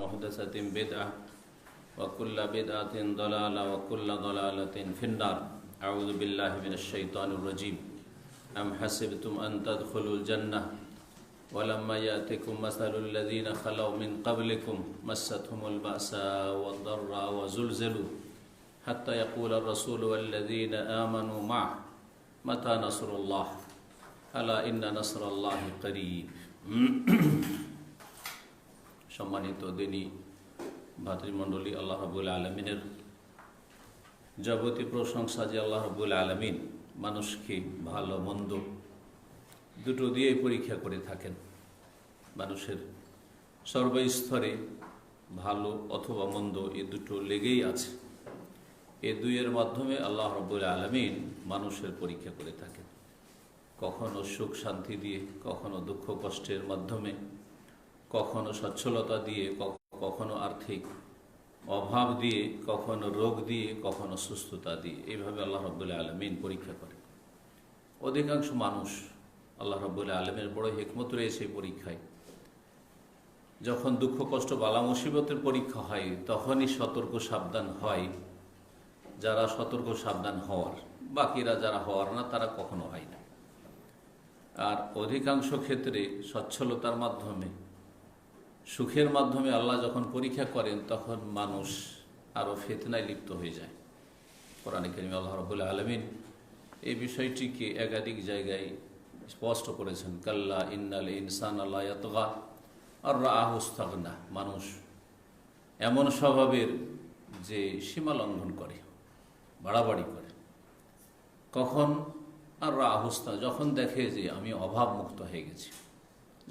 محدثة بدعة وكل بدعة ضلالة وكل ضلالة في النار أعوذ بالله من الشيطان الرجيم أم حسبتم أن تدخلوا الجنة ولما يأتكم مثل الذين خلوا من قبلكم مستهم البأساء والضراء وزلزلوا حتى يقول الرسول والذين آمنوا معه متى نصر الله ألا إن نصر الله قريب সম্মানিত দিনী ভাতৃমণ্ডলী, আল্লাহ রাব্বুল আলামিনের যাবতীয় প্রশংসা যে আল্লাহ রাব্বুল আলামিন মানুষকে ভালো মন্দ দুটো দিয়েই পরীক্ষা করে থাকেন। মানুষের সর্বস্তরে ভালো অথবা মন্দ এই দুটো লেগেই আছে। এই দুইয়ের মাধ্যমে আল্লাহ রাব্বুল আলামিন মানুষের পরীক্ষা করে থাকেন, কখনো সুখ শান্তি দিয়ে, কখনো দুঃখ কষ্টের মাধ্যমে, কখনো সচ্ছলতা দিয়ে, কখনো আর্থিক অভাব দিয়ে, কখনো রোগ দিয়ে, কখনো সুস্থতা দিয়ে। এইভাবে আল্লাহ রাব্বুল আলামিন পরীক্ষা করেন। অধিকাংশ মানুষ আল্লাহ রাব্বুল আলামিনের বড় হিকমত রয়েছে এই পরীক্ষায়। যখন দুঃখ কষ্ট বালা মুসিবতের পরীক্ষা হয় তখনই সতর্ক সাবধান হয় যারা সতর্ক সাবধান হওয়ার, বাকিরা যারা হওয়ার না তারা কখনো হয় না। আর অধিকাংশ ক্ষেত্রে সচ্ছলতার মাধ্যমে, সুখের মাধ্যমে আল্লাহ যখন পরীক্ষা করেন তখন মানুষ আরও ফিতনায় লিপ্ত হয়ে যায়। কোরআনে কারিমে আল্লাহ রাব্বুল আলামিন এই বিষয়টিকে একাধিক জায়গায় স্পষ্ট করেছেন। কাল্লা ইন্নাল ইনসানা লা ইয়াতগা আর রাআহু ইসতাগনা। মানুষ এমন স্বভাবের যে সীমা লঙ্ঘন করে, বাড়াবাড়ি করে। কখন? আর রাআহু ইসতাগনা, যখন দেখে যে আমি অভাব মুক্ত হয়ে গেছি,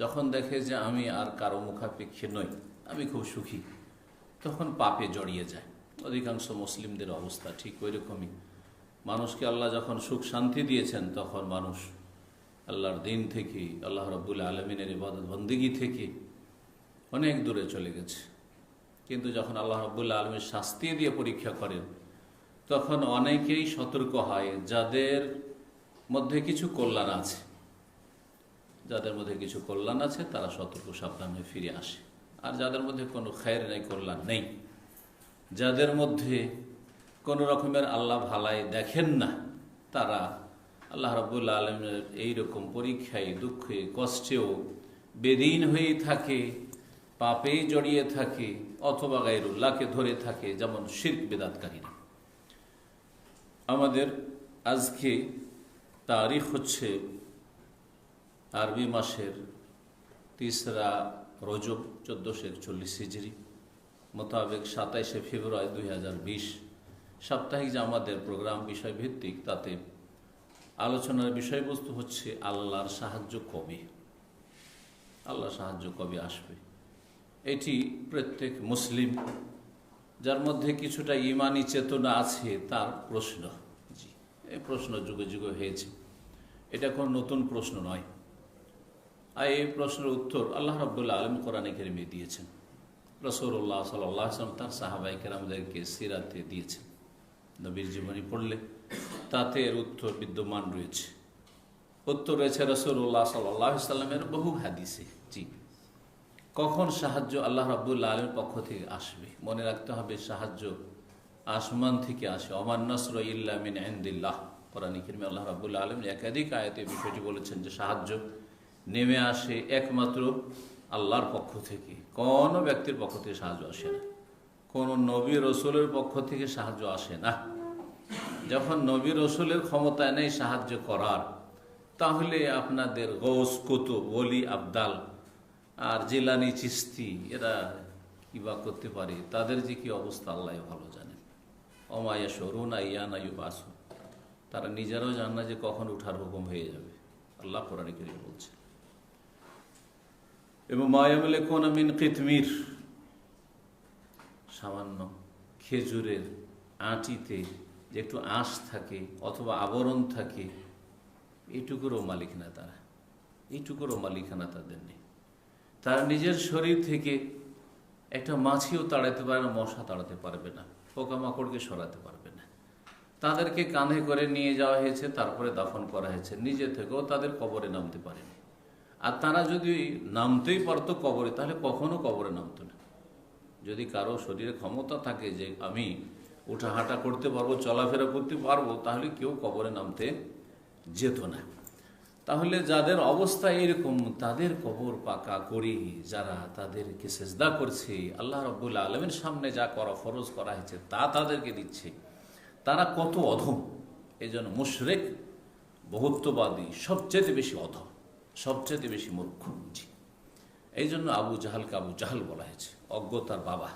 যখন দেখে যে আমি আর কারো মুখাপেক্ষী নই, আমি খুব সুখী, তখন পাপে জড়িয়ে যায়। অধিকাংশ মুসলিমদের অবস্থা ঠিক ওই রকমই। মানুষকে আল্লাহ যখন সুখ শান্তি দিয়েছেন তখন মানুষ আল্লাহর দিন থেকে, আল্লাহ রাব্বুল আলামিনের ইবাদত বন্দেগী থেকে অনেক দূরে চলে গেছে। কিন্তু যখন আল্লাহ রাব্বুল আলামিন শাস্তি দিয়ে পরীক্ষা করেন তখন অনেকেই সতর্ক হয় যাদের মধ্যে কিছু কল্যাণ আছে। যাদের মধ্যে কিছু কল্যাণ আছে তারা সতর্ক সাবধান হয়ে ফিরে আসে। আর যাদের মধ্যে কোনো খায়ের নেই, কল্যাণ নেই, যাদের মধ্যে কোনো রকমের আল্লাহ ভালাই দেখেন না, তারা আল্লাহ রাব্বুল আলামিনের এইরকম পরীক্ষায়, দুঃখে, কষ্টেও বেদিন হয়ে থাকে, পাপেই জড়িয়ে থাকে, অথবা গায়রুল্লাহকে ধরে থাকে, যেমন শিরক বিদআতকারীরা। আমাদের আজকে তারিখ হচ্ছে আরবি মাসের 3রা রজব 1441 হিজরি মোতাবেক 27শে ফেব্রুয়ারি 2020। সাপ্তাহিক যে আমাদের প্রোগ্রাম বিষয়ভিত্তিক, তাতে আলোচনার বিষয়বস্তু হচ্ছে আল্লাহর সাহায্য কবে, আল্লাহর সাহায্য কবে আসবে। এটি প্রত্যেক মুসলিম যার মধ্যে কিছুটা ঈমানি চেতনা আছে তার প্রশ্ন। জি, এই প্রশ্ন যুগে যুগে হয়েছে, এটা কোনো নতুন প্রশ্ন নয়। আর এই প্রশ্নের উত্তর আল্লাহ রাব্বুল আলামিন কোরআনে কারিমে দিয়েছেন, রাসূলুল্লাহ সাল্লাল্লাহু আলাইহি ওয়াসাল্লাম তার সাহাবায়ে কেরামদেরকে সিরাতে দিয়েছেন। নবীর জীবনী পড়লে তাতে এর উত্তর বিদ্যমান রয়েছে। উত্তর রয়েছে রাসূলুল্লাহ সাল্লাল্লাহু আলাইহি ওয়াসাল্লামের বহু হাদিসে। জি, কখন সাহায্য আল্লাহ রাব্বুল আলামিনের পক্ষ থেকে আসবে? মনে রাখতে হবে, সাহায্য আসমান থেকে আসে। ওমান নাসরু ইল্লা মিন ইনদিল্লাহ। কোরআনে কারিমে আল্লাহ রাব্বুল আলামিন একাধিক আয়াতে বিষয়টি বলেছেন যে সাহায্য নেমে আসে একমাত্র আল্লাহর পক্ষ থেকে, কোনো ব্যক্তির পক্ষ থেকে সাহায্য আসে না, কোনো নবী রসুলের পক্ষ থেকে সাহায্য আসে না। যখন নবী রসুলের ক্ষমতায় নেই সাহায্য করার, তাহলে আপনাদের গৌস, কুতুব, ওলি, আবদাল আর জিলানি, চিস্তি এরা কিবা করতে পারে? তাদের যে কি অবস্থা আল্লাহ ভালো জানেন। ওমা ইয়াশউরুনা আইয়ানা ইউবাসুন, তারা নিজেরাও জান না যে কখন উঠার হুকুম হয়ে যাবে। আল্লাহ কোরআনে কারীমে বলছে। এবং মা ইয়ামলিকুনা মিন কিতমির, সামান্য খেজুরের আঁটিতে যে একটু আঁশ থাকে অথবা আবরণ থাকে, এইটুকুরও মালিক না তারা, এইটুকুরও মালিকানা তাদের নেই। তারা নিজের শরীর থেকে একটা মাছিও তাড়াতে পারে না, মশা তাড়াতে পারবে না, পোকামাকড়কে সরাতে পারবে না। তাদেরকে কাঁধে করে নিয়ে যাওয়া হয়েছে, তারপরে দাফন করা হয়েছে, নিজে থেকেও তাদের কবরে নামতে পারেনি। আর তারা যদি নামতেই পারতো কবরে, তাহলে কখনো কবরে নামতো না। যদি কারো শরীরে ক্ষমতা থাকে যে আমি উঠা হাঁটা করতে পারবো, চলাফেরা করতে পারবো, তাহলে কেউ কবরে নামতে যেত না। তাহলে যাদের অবস্থা এরকম, তাদের কবর পাকা করে যারা তাদেরকে সেজদা করছে, আল্লাহ রাব্বুল আলামিনের সামনে যা করা ফরজ করা হয়েছে তা তাদেরকে দিচ্ছে, তারা কত অধম। এই জন্য মুশরিক, বহুত্ববাদী সবচেয়ে বেশি অধম, সবচেয়ে বেশি মূর্খ। এই জন্য আবু জাহালকে আবু জাহাল বলা হয়েছে, অজ্ঞতার বাবা।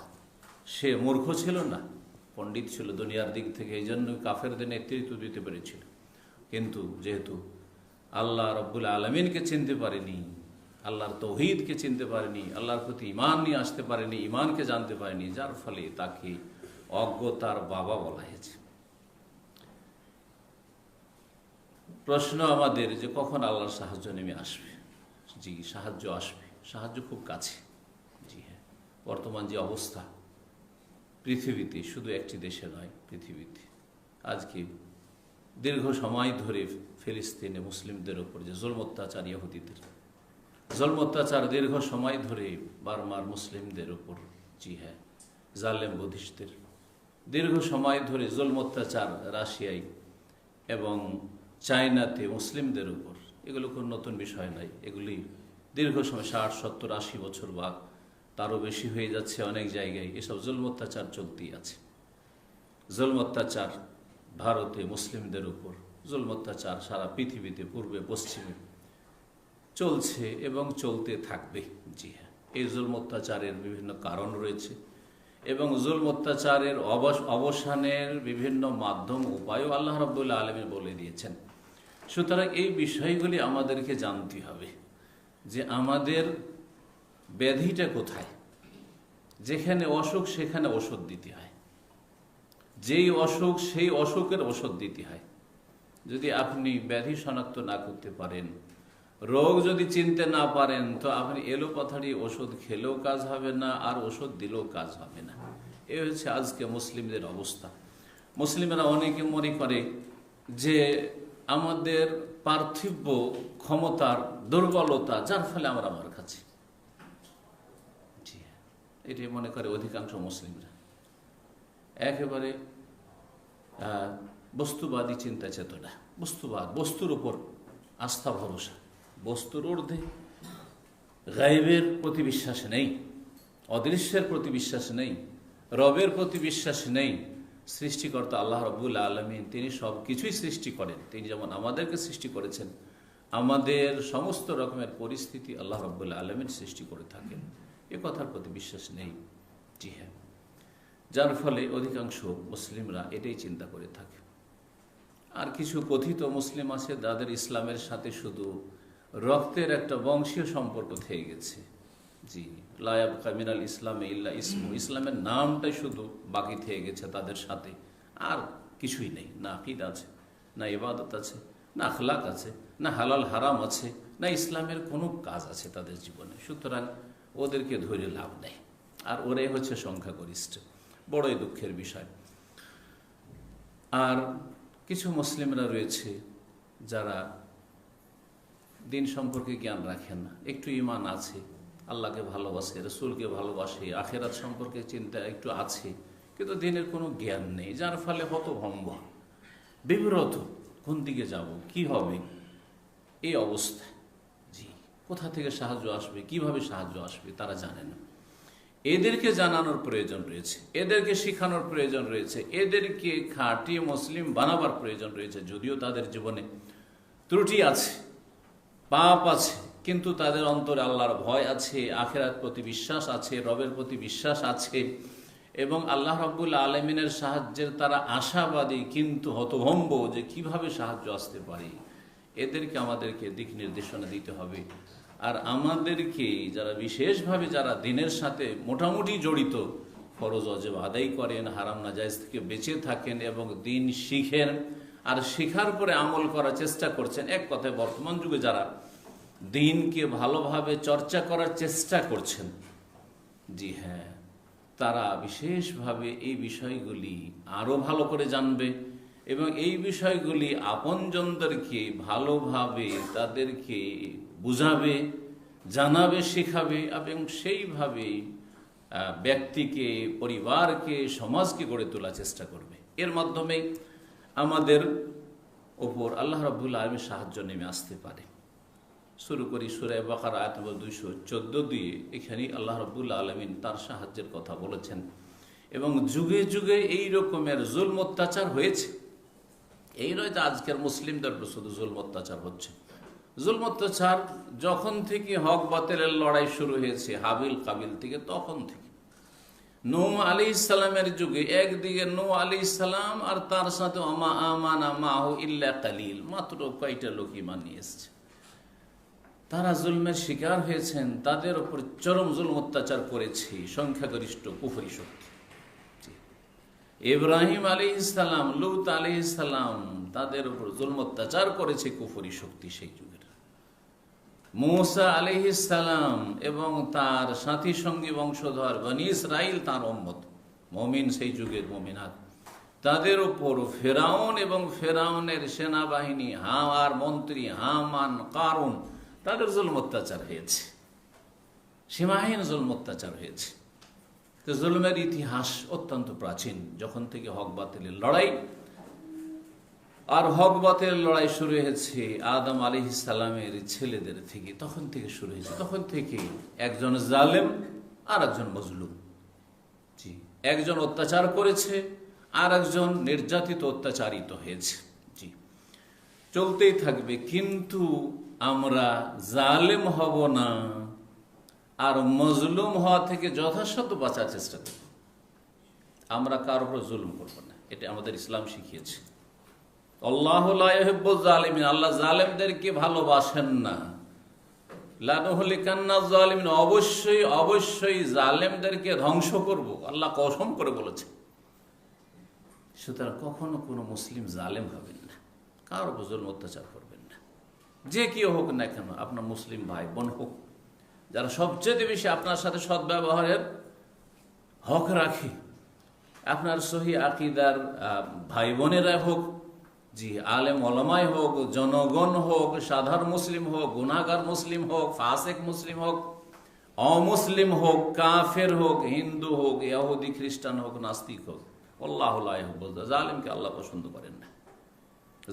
সে মূর্খ ছিল না, পণ্ডিত ছিল দুনিয়ার দিক থেকে, এই জন্য কাফেরদের নেতৃত্ব দিতে পেরেছিল। কিন্তু যেহেতু আল্লাহ রাব্বুল আলামিনকে চিনতে পারেনি, আল্লাহর তৌহিদকে চিনতে পারেনি, আল্লাহর প্রতি ঈমান নিয়ে আসতে পারেনি, ঈমানকে জানতে পারেনি, যার ফলে তাকে অজ্ঞতার বাবা বলা হয়েছে। প্রশ্ন আমাদের যে কখন আল্লাহর সাহায্য নেমে আসবে? জি, সাহায্য আসবে, সাহায্য খুব কাছে। জি হ্যাঁ, বর্তমান যে অবস্থা পৃথিবীতে, শুধু একটি দেশে নয়, পৃথিবীতে আজকে দীর্ঘ সময় ধরে ফিলিস্তিনে মুসলিমদের ওপর যে জুলম অত্যাচার, ইহুদিদের জুলম অত্যাচার দীর্ঘ সময় ধরে বারবার মুসলিমদের ওপর, জি হ্যাঁ, জালেম বুদ্ধিস্টদের দীর্ঘ সময় ধরে জুলম অত্যাচার রাশিয়ায় এবং চায়নাতে মুসলিমদের উপর, এগুলো কোনো নতুন বিষয় নয়। এগুলি দীর্ঘ সময় 60, 70, 80 বছর বা তারও বেশি হয়ে যাচ্ছে অনেক জায়গায় এসব জুলম অত্যাচার চলতেই আছে। জুলম অত্যাচার ভারতে মুসলিমদের উপর, জুলম অত্যাচার সারা পৃথিবীতে পূর্বে পশ্চিমে চলছে এবং চলতে থাকবে। জি হ্যাঁ, এই জুলম অত্যাচারের বিভিন্ন কারণ রয়েছে এবং জুলম অত্যাচারের অবসানের বিভিন্ন মাধ্যম, উপায়ও আল্লাহ রাব্বুল আলামিন বলে দিয়েছেন। সুতরাং এই বিষয়গুলি আমাদেরকে জানতে হবে যে আমাদের ব্যাধিটা কোথায়। যেখানে অসুখ সেখানে ওষুধ দিতে হয়, যেই অসুখ সেই অসুখের ওষুধ দিতে হয়। যদি আপনি ব্যাধি শনাক্ত না করতে পারেন, রোগ যদি চিনতে না পারেন, তো আপনি এলোপাথারি ওষুধ খেলেও কাজ হবে না, আর ওষুধ দিলেও কাজ হবে না। এ হচ্ছে আজকে মুসলিমদের অবস্থা। মুসলিমরা অনেকে মনে করে যে আমাদের পার্থিব ক্ষমতার দুর্বলতা, যার ফলে আমরা মার খাচ্ছি। এটাই মনে করে অধিকাংশ মুসলিমরা। একেবারে বস্তুবাদী চিন্তা চেতনা, বস্তুবাদ, বস্তুর উপর আস্থা ভরসা, বস্তুর ঊর্ধ্বে, গায়েবের প্রতি বিশ্বাস নেই, অদৃশ্যের প্রতি বিশ্বাস নেই, রবের প্রতি বিশ্বাস নেই। সৃষ্টিকর্তা আল্লাহ রাব্বুল আলামিন, তিনি সব কিছুই সৃষ্টি করেন। তিনি যেমন আমাদেরকে সৃষ্টি করেছেন, আমাদের সমস্ত রকমের পরিস্থিতি আল্লাহ রাব্বুল আলামিন সৃষ্টি করে থাকেন, এ কথার প্রতি বিশ্বাস নেই। জি হ্যাঁ, যার ফলে অধিকাংশ মুসলিমরা এটাই চিন্তা করে থাকে। আর কিছু কথিত মুসলিম আছে যাদের ইসলামের সাথে শুধু রক্তের একটা বংশীয় সম্পর্ক থেকে গেছে। জি, লা ইয়াবকা মিনাল ইসলামে ইল্লা ইসমু, ইসলামের নামটাই শুধু বাকি থেকে গেছে তাদের সাথে, আর কিছুই নেই। না আকীদা আছে, না ইবাদত আছে, না আখলাক আছে, না হালাল হারাম আছে, না ইসলামের কোনো কাজ আছে তাদের জীবনে। সুতরাং ওদেরকে ধরে লাভ নেই, আর ওরাই হচ্ছে সংখ্যাগরিষ্ঠ। বড়ই দুঃখের বিষয়। আর কিছু মুসলিমরা রয়েছে যারা দিন সম্পর্কে জ্ঞান রাখেন না, একটু ঈমান আছে, আল্লাহকে ভালোবাসে, রসুলকে ভালোবাসে, আখেরাত সম্পর্কে চিন্তা একটু আছে, কিন্তু দিনের কোনো জ্ঞান নেই, যার ফলে হতভম্ব, বিব্রত, কোন দিকে যাব, কি হবে, এই অবস্থা। জি, কোথা থেকে সাহায্য আসবে, কিভাবে সাহায্য আসবে তারা জানে না। এদেরকে জানানোর প্রয়োজন রয়েছে, এদেরকে শিখানোর প্রয়োজন রয়েছে, এদেরকে খাঁটি মুসলিম বানাবার প্রয়োজন রয়েছে। যদিও তাদের জীবনে ত্রুটি আছে, পাপ আছে, কিন্তু তাদের অন্তরে আল্লাহর ভয় আছে, আখিরাত প্রতি বিশ্বাস আছে, রবের প্রতি বিশ্বাস আছে এবং আল্লাহ রাব্বুল আলামিনের সাহায্যের তারা আশাবাদী, কিন্তু হতভম্ব যে কিভাবে সাহায্য আসতে পারে। এদেরকে আমাদেরকে দিক নির্দেশনা দিতে হবে। আর আমাদেরকে যারা বিশেষভাবে যারা দিনের সাথে মোটামুটি জড়িত, ফরজ ওয়াজিব আদায় করেন, হারাম নাজায়েজ থেকে বেঁচে থাকেন এবং দিন শিখেন, আর শিখার পরে আমল করার চেষ্টা করছেন। এক কথায় বর্তমান যুগে যারা দিনকে ভালোভাবে চর্চা করার চেষ্টা করছেন, জি হ্যাঁ, তারা বিশেষভাবে এই বিষয়গুলি আরো ভালো করে জানবে এবং এই বিষয়গুলি আপনজনদেরকে ভালোভাবে তাদেরকে বুঝাবে, জানাবে, শেখাবে এবং সেইভাবে ব্যক্তিকে, পরিবারকে, সমাজকে গড়ে তোলার চেষ্টা করবে। এর মাধ্যমে আমাদের ওপর আল্লাহ রাব্বুল আলামিন সাহায্য নেমে আসতে পারে। শুরু করি সূরা বাকারা আয়াত নম্বর 214 দিয়ে। এখানেই আল্লাহ রাব্বুল আলামিন তার সাহায্যের কথা বলেছেন এবং যুগে যুগে এই রকমের জুলম অত্যাচার হয়েছে। এই নয় যে আজকের মুসলিমদের উপর শুধু জুলম অত্যাচার হচ্ছে। জুলম অত্যাচার যখন থেকে হক বাতিলের লড়াই শুরু হয়েছে হাবিল কাবিল থেকে, তখন থেকে নূহ আলাইহিস সালামের যুগে একদিকে নূহ আলাইহিস সালাম আর তার সাথে আমা আমানা মাহু ইল্লা কালিল, মাত্র কয়টা লোক ঈমান নিয়ে এসেছে। তারা জুলমের শিকার হয়েছেন, তাদের উপর চরম জুলম অত্যাচার করেছে সংখ্যাগরিষ্ঠ কুফরি শক্তি। ইব্রাহিম আলাইহিস সালাম, লূত আলাইহিস সালাম, তাদের উপর জুলম অত্যাচার করেছে কুফরি শক্তি সেই যুগের। মূসা আলাইহিস সালাম এবং তার সাথী সঙ্গী বংশধর বনী ইসরাইল, তার উম্মত মুমিন, সেই যুগের মুমিনাত, তাদের উপর ফেরাউন এবং ফেরাউনের সেনাবাহিনী, আর মন্ত্রী হামান, কারুন, তাদের জুলম অত্যাচার হয়েছে, সীমাহীন জুলম অত্যাচার হয়েছে। তো জুলমের ইতিহাস অত্যন্ত প্রাচীন, যখন থেকে হক বাতিলের লড়াই, আর হক বাতিলের লড়াই শুরু হয়েছে আদম আলাইহিস সালামের ছেলেদের থেকে, তখন থেকে শুরু হয়েছে। তখন থেকে একজন জালেম আর একজন মজলুম, জি, একজন অত্যাচার করেছে আর একজন নির্যাতিত, অত্যাচারিত হয়েছে, জি, চলতেই থাকবে। কিন্তু আমরা জালেম হব না আর মজলুম হওয়া থেকে যথাসাধ্য বাঁচার চেষ্টা করব। আমরা কার উপর জুলুম করব না, এটা আমাদের ইসলাম শিখিয়েছে। আল্লাহু লা ইউহিব্বুয যালিমিন, আল্লাহ জালেমদেরকে ভালোবাসেন না। লানুহলিকান্না যালিমিন, অবশ্যই অবশ্যই জালেমদেরকে ধ্বংস করব, আল্লাহ কসম করে বলেছে। সুতরাং কখনো কোনো মুসলিম জালেম হবেন না, কার উপর জুলম অত্যাচার করবেন না, যে কেউ হোক না কেন, আপনার মুসলিম ভাই বোন হোক, যারা সবচেয়ে বেশি আপনার সাথে সদ্ব্যবহারের হক রাখে, আপনার সহি আকীদার ভাই বোনেরা হোক, জি, আলেম ওলামাই হোক, জনগণ হোক, সাধারণ মুসলিম হোক, গুনাহগার মুসলিম হোক, ফাসিক মুসলিম হোক, অমুসলিম হোক, কাফের হোক, হিন্দু হোক, ইহুদি খ্রিস্টান হোক, নাস্তিক হোক, আল্লাহু লা ইউহিব্বুয যালিমিন, জালেমকে আল্লাহ পছন্দ করেন না।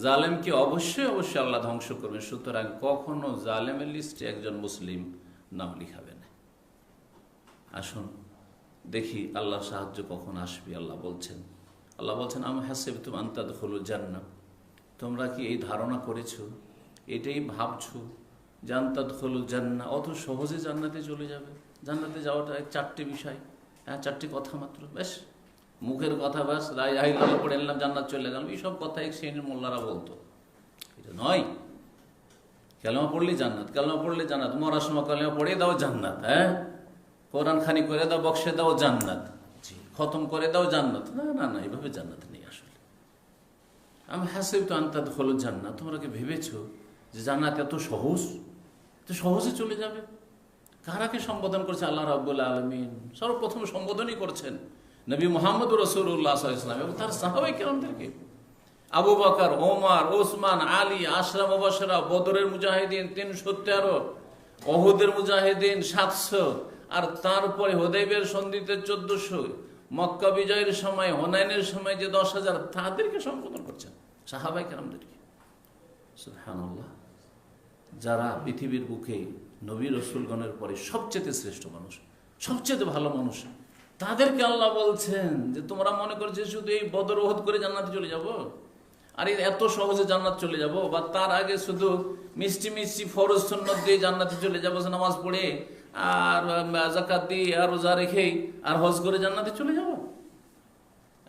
জালেমকে অবশ্যই অবশ্যই আল্লাহ ধ্বংস করবেন। সুতরাং কখনো জালেমের লিস্টে একজন মুসলিম নাম লিখাবে না। আসুন দেখি আল্লাহর সাহায্য কখন আসবে। আল্লাহ বলছেন আম হাসিবতুম আন তাদখুলুল জান্নাহ, তোমরা কি এই ধারণা করেছো, এটাই ভাবছো যে আন তাদখুলুল জান্নাহ, অত সহজে জান্নাতে চলে যাবে? জান্নাতে যাওয়াটা চারটি বিষয়, চারটি কথা মাত্র, বেশ মুখের কথা, বাস লা ইলাহা ইল্লাল্লাহ পড়ে নিলাম, জান্নাত চলে গেলাম, এইসব কথা এক শ্রেণীর মোল্লারা বলতো। এটা নয়। কালেমা পড়লে জান্নাত, কালেমা পড়লে জান্নাত, মরার সময় কালেমা পড়ে দাও জান্নাত, কোরআন খানি করে দাও, বক্সে দাও জান্নাত, জি, খতম করে দাও জান্নাত। না না না, এইভাবে জান্নাত নেই। আসলে আমি হাসিবতু আন তাদখুলুল জান্নাহ, তোমরা কি ভেবেছো যে জান্নাত এত সহজ, এত সহজে চলে যাবে? কারাকে সম্বোধন করছে আল্লাহ রাব্বুল আলামিন? সর্বপ্রথম সম্বোধনই করছেন নবী মুহাম্মদ রাসূলুল্লাহ সাল্লাল্লাহু আলাইহি ওয়াসাল্লাম এবং তার সাহাবায়ে কেরামদেরকে। আবু বকর, ওমর, ওসমান, আলী, আশরা মুবাশশিরা, বদরের মুজাহিদিন 313, উহুদের মুজাহিদিন 700, আর তারপরে হুদায়বিয়ার সন্ধিতে 1400, মক্কা বিজয়ের সময়, হুনাইনের সময় যে 10,000, তাদেরকে সম্বোধন করছেন, সাহাবায়ে কেরামদেরকে। সুবহানাল্লাহ, যারা পৃথিবীর বুকে নবী রাসূলগণের পরে সবচেয়ে শ্রেষ্ঠ মানুষ, সবচেয়ে ভালো মানুষ, তাদেরকে আল্লাহ বলছেন যে তোমরা মনে করছো শুধু এই বদর ওহদ করে জান্নাতে চলে যাব, আর এত সহজে জান্নাত চলে যাব, বা তার আগে শুধু মিষ্টি মিষ্টি ফরজ সুন্নাত দিয়ে জান্নাতে চলে যাবো, নামাজ পড়ে আর যাকাত দিয়ে আর রোজা রেখে আর হজ করে জান্নাতে চলে যাব?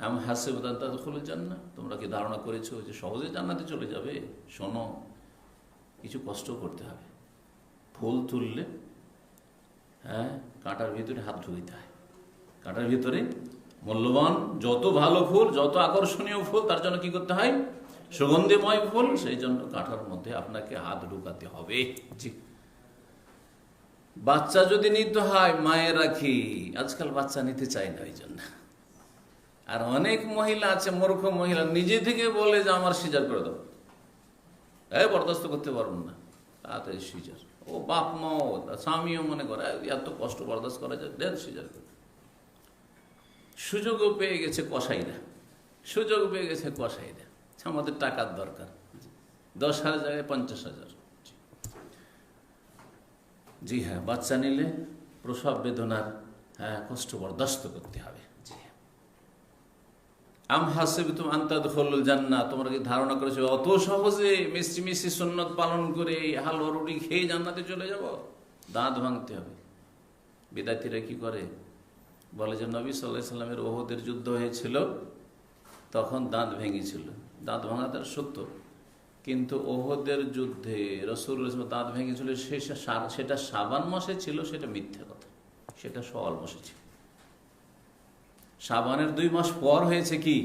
আম হাসিবতুম আন তাদখুলুল জান্নাহ, তোমরা কি ধারণা করেছো যে সহজে জান্নাতে চলে যাবে? শোনো, কিছু কষ্ট করতে হবে। ফুল তুললে কাঁটার ভিতরে হাত ঢুকিতে হয়, কাঁটার ভিতরে মূল্যবান যত ভালো ফুল, যত আকর্ষণীয় ফুল, তার জন্য কি করতে হয়? সুগন্ধিময় ফুল, সেই জন্য কাঁটার মধ্যে আপনাকে হাত ঢুকাতে হবে। জি, বাচ্চা যদি নিতে হয় মায়ের রাখি, আজকাল বাচ্চা নিতে চায় না ওই জন্য। আর অনেক মহিলা আছে, মূর্খ মহিলা, নিজে থেকে বলে যে আমার সিজার করে দাও, বরদাস্ত করতে পারবো না, তাড়াতাড়ি সিজার। ও বাপ মাও স্বামীও মনে করে এত কষ্ট বরদাস্ত করা যায়, দেন সিজার করে। সুযোগও পেয়ে গেছে কসাইরা, সুযোগ পেয়ে গেছে কসাইরা, আমাদের টাকার দরকার, 10,000 জায়গায় 50,000। জি হ্যাঁ, বাচ্চা নিলে প্রসব বেদনার কষ্ট বরদাস্ত করতে হবে। জি হ্যাঁ। আম হাসিবতুম আন তাদখুলুল জান্নাহ, তোমরা কি ধারণা করেছো অত সহজে মিষ্টি মিষ্টি সুন্নত পালন করে হালুয়া রুটি খেয়ে জান্নাতে চলে যাব? দাঁত ভাঙতে হবে। বিদাতিরা কি করে, বলে যে নবী সাল্লাল্লাহু আলাইহি সাল্লামের ওহদের যুদ্ধ হয়েছিল, তখন দাঁত ভেঙেছিল। দাঁত ভাঙা তার সত্য, কিন্তু ওহদের যুদ্ধে রাসূলুল্লাহ দাঁত ভেঙেছিল সেটা শাবান মাসে ছিল, সেটা মিথ্যা কথা, সেটা শাওয়াল মাসে ছিল। শাবানের 2 মাস পর হয়েছে কি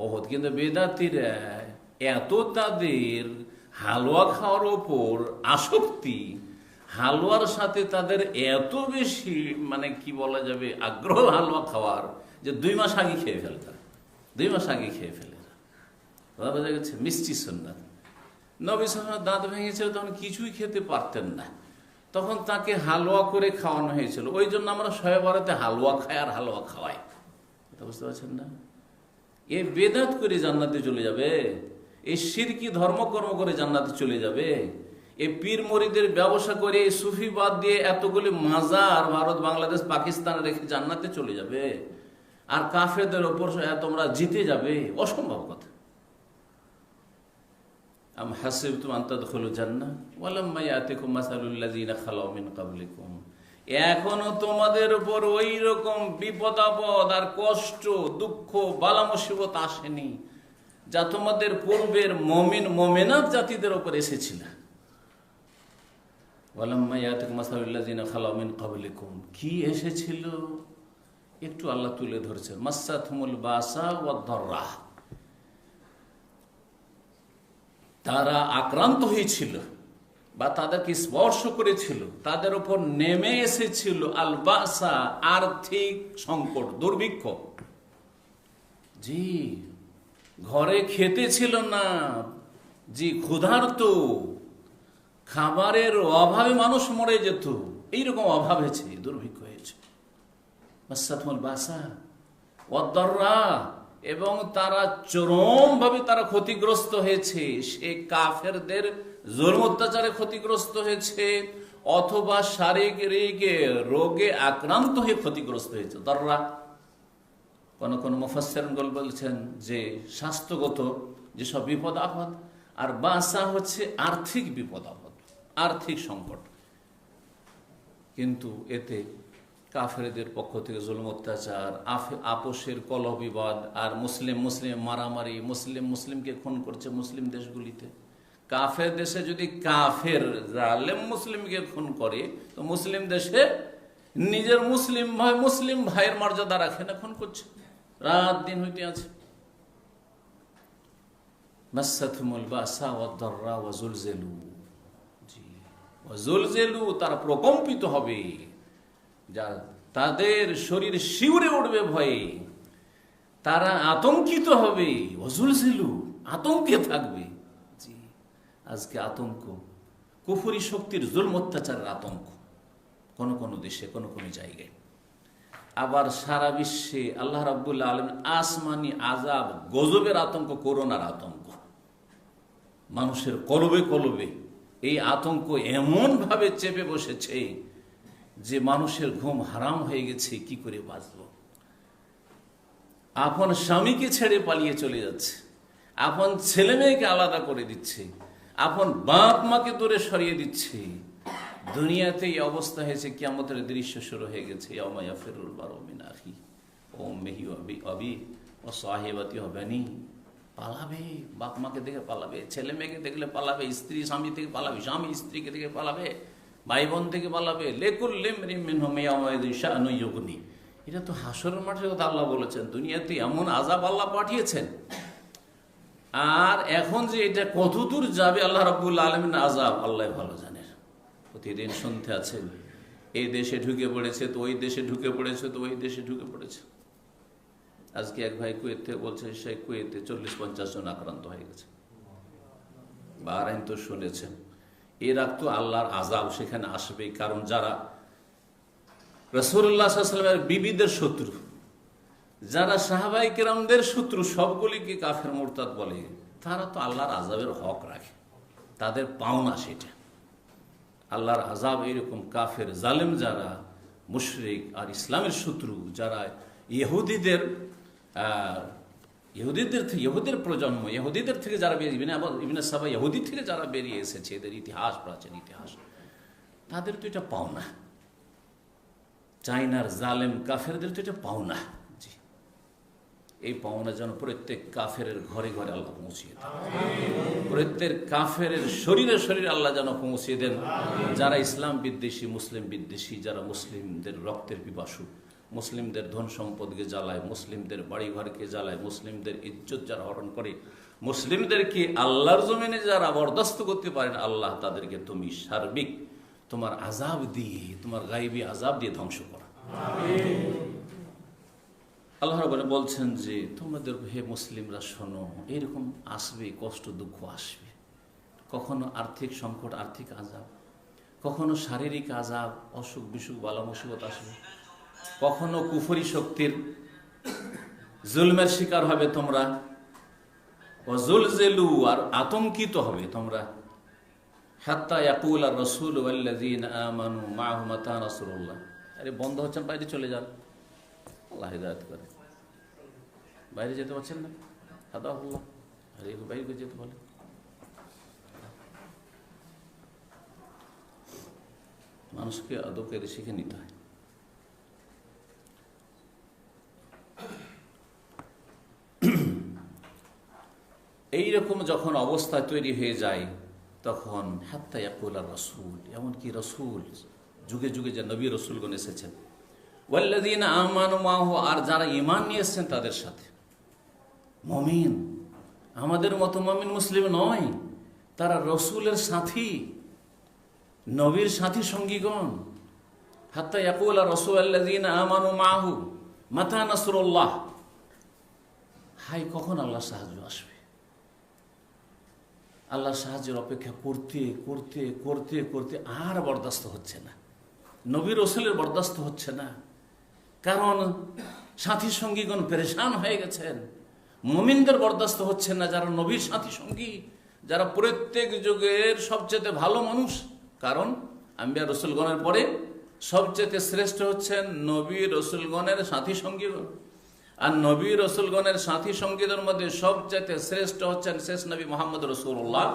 ওহদ। কিন্তু বেদাতিরা এত তাদের হালুয়া খাওয়ার ওপর আসক্তি, হালুয়ার সাথে তাদের এত বেশি কি বলা যাবে আগ্রহ হালুয়া খাওয়ার, যে 2 মাস আগে খেয়ে ফেলে তারা, 2 মাস আগে খেয়ে ফেলে। বোঝা গেছে মিষ্টি সুন্নাত। নবী সাল্লাল্লাহু আলাইহি ওয়াসাল্লাম দাঁত ভেঙেছিল, তখন কিছুই খেতে পারতেন না, তখন তাকে হালুয়া করে খাওয়ানো হয়েছিল। ওই জন্য আমরা শবে বরাতে হালুয়া খাই আর হালুয়া খাওয়াই। বুঝতে পারছেন না? এ বেদাত করে জান্নাতে চলে যাবে, এই শিরকি ধর্মকর্ম করে জান্নাতে চলে যাবে, এ পীর মরিদের ব্যবসা করে সুফিবাদ দিয়ে এতগুলি মাজার ভারত, বাংলাদেশ, পাকিস্তানে রেখে জান্নাতে চলে যাবে, আর কাফেরদের ওপর তোমরা জিতে যাবে। অসম্ভব কথা। আম হাসিবতুম আন তাদখুলুল জান্নাহ ওয়ালাম্মা ইয়াতিকুম মাসালুল লাযিনা খালাউ মিন ক্বাবলিকুম, এখনো তোমাদের উপর ওই রকম বিপদ আপদ আর কষ্ট, দুঃখ, বালা মুসিবত আসেনি যা তোমাদের পূর্বের মুমিন মুমিনাত জাতিদের উপর এসেছিল। ওয়ালাম্মা ইয়াতিকুম মাসালুল লাযিনা খালাউ মিন ক্বাবলিকুম, কি এসেছিল একটু আল্লাহ তুলে ধরেছেন। মাসাতহুমুল বাসা ওয়াদ দাররা, তারা আক্রান্ত হয়েছিল বা তাদেরকে স্পর্শ করেছিল, তাদের উপর নেমে এসেছিল আল বাসা, আর্থিক সংকট, দুর্ভিক্ষ। জি, ঘরে খেতে ছিল না, জি ক্ষুধার্ত, খাবারের অভাবে মানুষ মরে যেত, এইরকম অভাব হয়েছে, দুর্ভিক্ষ হয়েছে। মাসাতহুমুল বাসা ওয়াদ দাররা, এবং তারা চরমভাবে তারা ক্ষতিগ্রস্ত হয়েছে। সে কাফেরদের জুলম অত্যাচারে ক্ষতিগ্রস্ত হয়েছে, অথবা শারীরিক রোগে আক্রান্ত হয়ে ক্ষতিগ্রস্ত হয়েছে। দাররা, কোন কোন মুফাসসিরগণ বলছেন যে স্বাস্থ্যগত যেসব বিপদ আপদ, আর বাসা হচ্ছে আর্থিক বিপদ আপদ, আর্থিক সংকট। কিন্তু এতে কাফেরদের পক্ষ থেকে জুলম অত্যাচার, আপোষের কলহ বিবাদ, আর মুসলিম মারামারি, মুসলিমকে খুন করছে মুসলিম দেশগুলিতে। কাফের দেশে যদি কাফের জালেম মুসলিমকে খুন করে, তো মুসলিম দেশে নিজের মুসলিম ভাইয়ের মর্যাদা রাখে না, খুন করছে, রাত দিন হইতে আছে। মাসাতহুমুল বাসা ওয়াদ দাররা ওয়া যুলজিলু, জি ওয়া যুলজিলু, তারা প্রকম্পিত হবে, যার তাদের শরীর শিউরে উঠবে ভয়ে, তারা আতঙ্কিত হবে, ওয়াজুলজিলু, আতঙ্কে থাকবে। জি, আজকে আতঙ্ক কুফরি শক্তির জুলম অত্যাচারের আতঙ্ক, কোন কোন দেশে, কোন কোন জায়গায়। আবার সারা বিশ্বে আল্লাহ রাব্বুল আলামিন আসমানি আযাব, গজবের আতঙ্ক, করোনার আতঙ্ক, মানুষের কলবে কলবে এই আতঙ্ক এমন ভাবে চেপে বসেছে যে মানুষের ঘুম হারাম হয়ে গেছে। কি করে বাঁচব? আপন স্বামীকে ছেড়ে পালিয়ে চলে যাচ্ছে, আপন ছেলে মেয়েকে আলাদা করে দিচ্ছে, আপন বাপ মাকে দূরে সরিয়ে দিচ্ছে। দুনিয়াতে এই অবস্থা হয়েছে, কিয়ামতের দৃশ্য শুরু হয়ে গেছে। ইয়াউমা ইয়াফিরুল মারউ মিন আখি ওয়া উম্মিহি ওয়া আবি ওয়া সাহিবাতি ওয়া বানি, পালাবে, বাপ মাকে দেখে পালাবে, ছেলে মেয়েকে দেখলে পালাবে, স্ত্রী স্বামী থেকে পালাবে, স্বামী স্ত্রীকে দেখে পালাবে, ভাই বোন থেকে পালাবে। লিকুল্লি ইমরিইন মিনহুম ইয়াওমাইযিন শাআনুন ইউগনি, এটা তো হাসরের মাঠের কথা আল্লাহ বলেছেন। দুনিয়াতে এমন আযাব আল্লাহ পাঠিয়েছেন, আর এখন যে এটা কতদূর যাবে আল্লাহ রাব্বুল আলামিন আযাব আল্লাহ ভালো জানেন। প্রতিদিন শুনতে আছেন এই দেশে ঢুকে পড়েছে, তো ওই দেশে ঢুকে পড়েছে, তো ওই দেশে ঢুকে পড়েছে। আজকে এক ভাই কুয়েত থেকে বলছে, সে কুয়েতে 40-50 জন আক্রান্ত হয়ে গেছে। বাহরাইন তো শুনেছেন। এরা তো আল্লাহর আযাব সেখানে আসবেই, কারণ যারা রাসূলুল্লাহ সাল্লাল্লাহু আলাইহি ওয়াসাল্লামের বিবিদের শত্রু, যারা সাহাবায়ে কেরামদের শত্রু সবগুলিকে কাফের মুরতাদ বলে, তারা তো আল্লাহর আযাবের হক রাখে, তাদের পাওনা সেটা। আল্লাহর আযাব এরকম কাফের জালেম যারা মুশরিক আর ইসলামের শত্রু, যারা ইহুদিদের ইহুদের প্রজন্ম, ইহুদিদের থেকে যারা ইবনে সাবা ইহুদি থেকে যারা বেরিয়ে এসেছে, এদের ইতিহাস, প্রাচীন ইতিহাস, তাদের তো এটা পাওনা। চাইনার জালেম কাফেরদের তো এটা পাওনা। জি, এই পাওনা যেন প্রত্যেক কাফের ঘরে ঘরে আল্লাহ পৌঁছিয়ে দেন, প্রত্যেক কাফের শরীরে শরীরে আল্লাহ যেন পৌঁছিয়ে দেন। যারা ইসলাম বিদ্বেষী, মুসলিম বিদ্বেষী, যারা মুসলিমদের রক্তের পিপাসু, মুসলিমদের ধন সম্পদকে জ্বালায়, মুসলিমদের বাড়িঘরকে জ্বালায়, মুসলিমদের ইজ্জত যারা হরণ করে, মুসলিমদেরকে আল্লাহর জমিনে যারা বরদাস্ত করতে পারেন, আল্লাহ তাদেরকে তুমি সার্বিক তোমার আযাব দিয়ে, তোমার গায়েবী আযাব দিয়ে ধ্বংস করো। আল্লাহ রাব্বুল বলছেন যে তোমাদের হে মুসলিমরা শোনো, এরকম আসবে, কষ্ট দুঃখ আসবে, কখনো আর্থিক সংকট, আর্থিক আযাব, কখনো শারীরিক আযাব, অসুখ বিসুখ, বালা মুসিবত আসবে, কখনো কুফরি শক্তির জুলমের শিকার হবে তোমরা, ওয়াজুলজিলু, আর আতঙ্কিত হবে তোমরা, হাত্তা ইয়াকুল আর রাসূল ওয়াল্লাযীনা আমানু মাআহু মাতা নাসরুল্লাহ। আরে বন্ধ হচ্ছেন, বাইরে চলে যান, আল্লাহ হিদায়াত করে। বাইরে যেতে পারছেন না, হাদাহুল্লাহ, আরে বাইরে যেতে বলে। মানুষকে আদব করে শিখে নিতে হয়। এইরকম যখন অবস্থা তৈরি হয়ে যায়, তখন হাত্তা ইয়াকুল আর রাসূল, এমনকি রসুল, যুগে যুগে যে নবী রসুলগণ এসেছেন, ওয়াল্লাযীনা আমানু মাআহু, আর যারা ঈমান নিয়ে এসেছেন তাদের সাথে, মুমিন, আমাদের মতো মুমিন মুসলিম নয়, তারা রসুলের সাথী, নবীর সাথী সঙ্গীগণ। হাত্তা ইয়াকুল আর রাসূলুল্লাযীনা আমানু মাআহু মাতা নাসরুল্লাহ, হাই কখন আল্লাহর সাহায্য আসবে। আল্লাহর সাহায্যের অপেক্ষা করতে করতে করতে করতে আর বরদাস্ত হচ্ছে না, নবী রসুলের বরদাস্ত হচ্ছে না, কারণ সাথী সঙ্গীগণ পেরেশান হয়ে গেছেন। মুমিনদের বরদাস্ত হচ্ছে না, যারা নবীর সাথী সঙ্গী, যারা প্রত্যেক যুগের সবচেয়ে ভালো মানুষ, কারণ আম্বিয়া রসুলগণের পরে সবচেয়ে শ্রেষ্ঠ হচ্ছেন নবী রসুলগণের সাথী সঙ্গীগণ। আর নবী রসুলগণের সাথী সঙ্গীদের মধ্যে সবচেয়ে শ্রেষ্ঠ হচ্ছেন শেষ নবী মুহাম্মদ রাসূলুল্লাহ।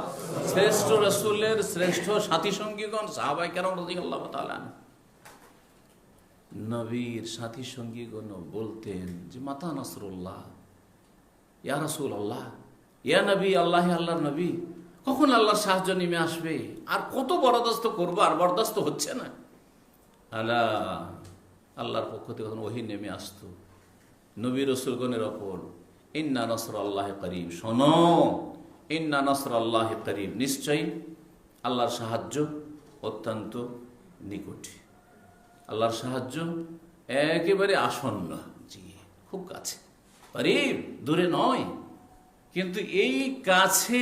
শ্রেষ্ঠ রসুলের শ্রেষ্ঠ সাথী সঙ্গীগণ সাহাবায়ে কেরাম রাদিয়াল্লাহু তাআলা। নবীর সাথী সঙ্গীগণ বলতেন যে মাতা নাসরুল্লাহ, ইয়া রাসূলুল্লাহ, ইয়া নবী আল্লাহ, আল্লাহর নবী, কখন আল্লাহর সাহায্য নেমে আসবে? আর কত বরদাস্ত করবো, আর বরদাস্ত হচ্ছে না। আলা, আল্লাহর পক্ষ থেকে তখন ওহী নেমে আসতো নবী রসুলগণের ওপর, ইন্না নাসরাল্লাহি করিব, শোনো, ইন্না নাসরাল্লাহি করিব, নিশ্চয়ই আল্লাহর সাহায্য অত্যন্ত নিকটে, আল্লাহর সাহায্য একেবারে আসন্ন, জি খুব কাছে, করিব, দূরে নয়। কিন্তু এই কাছে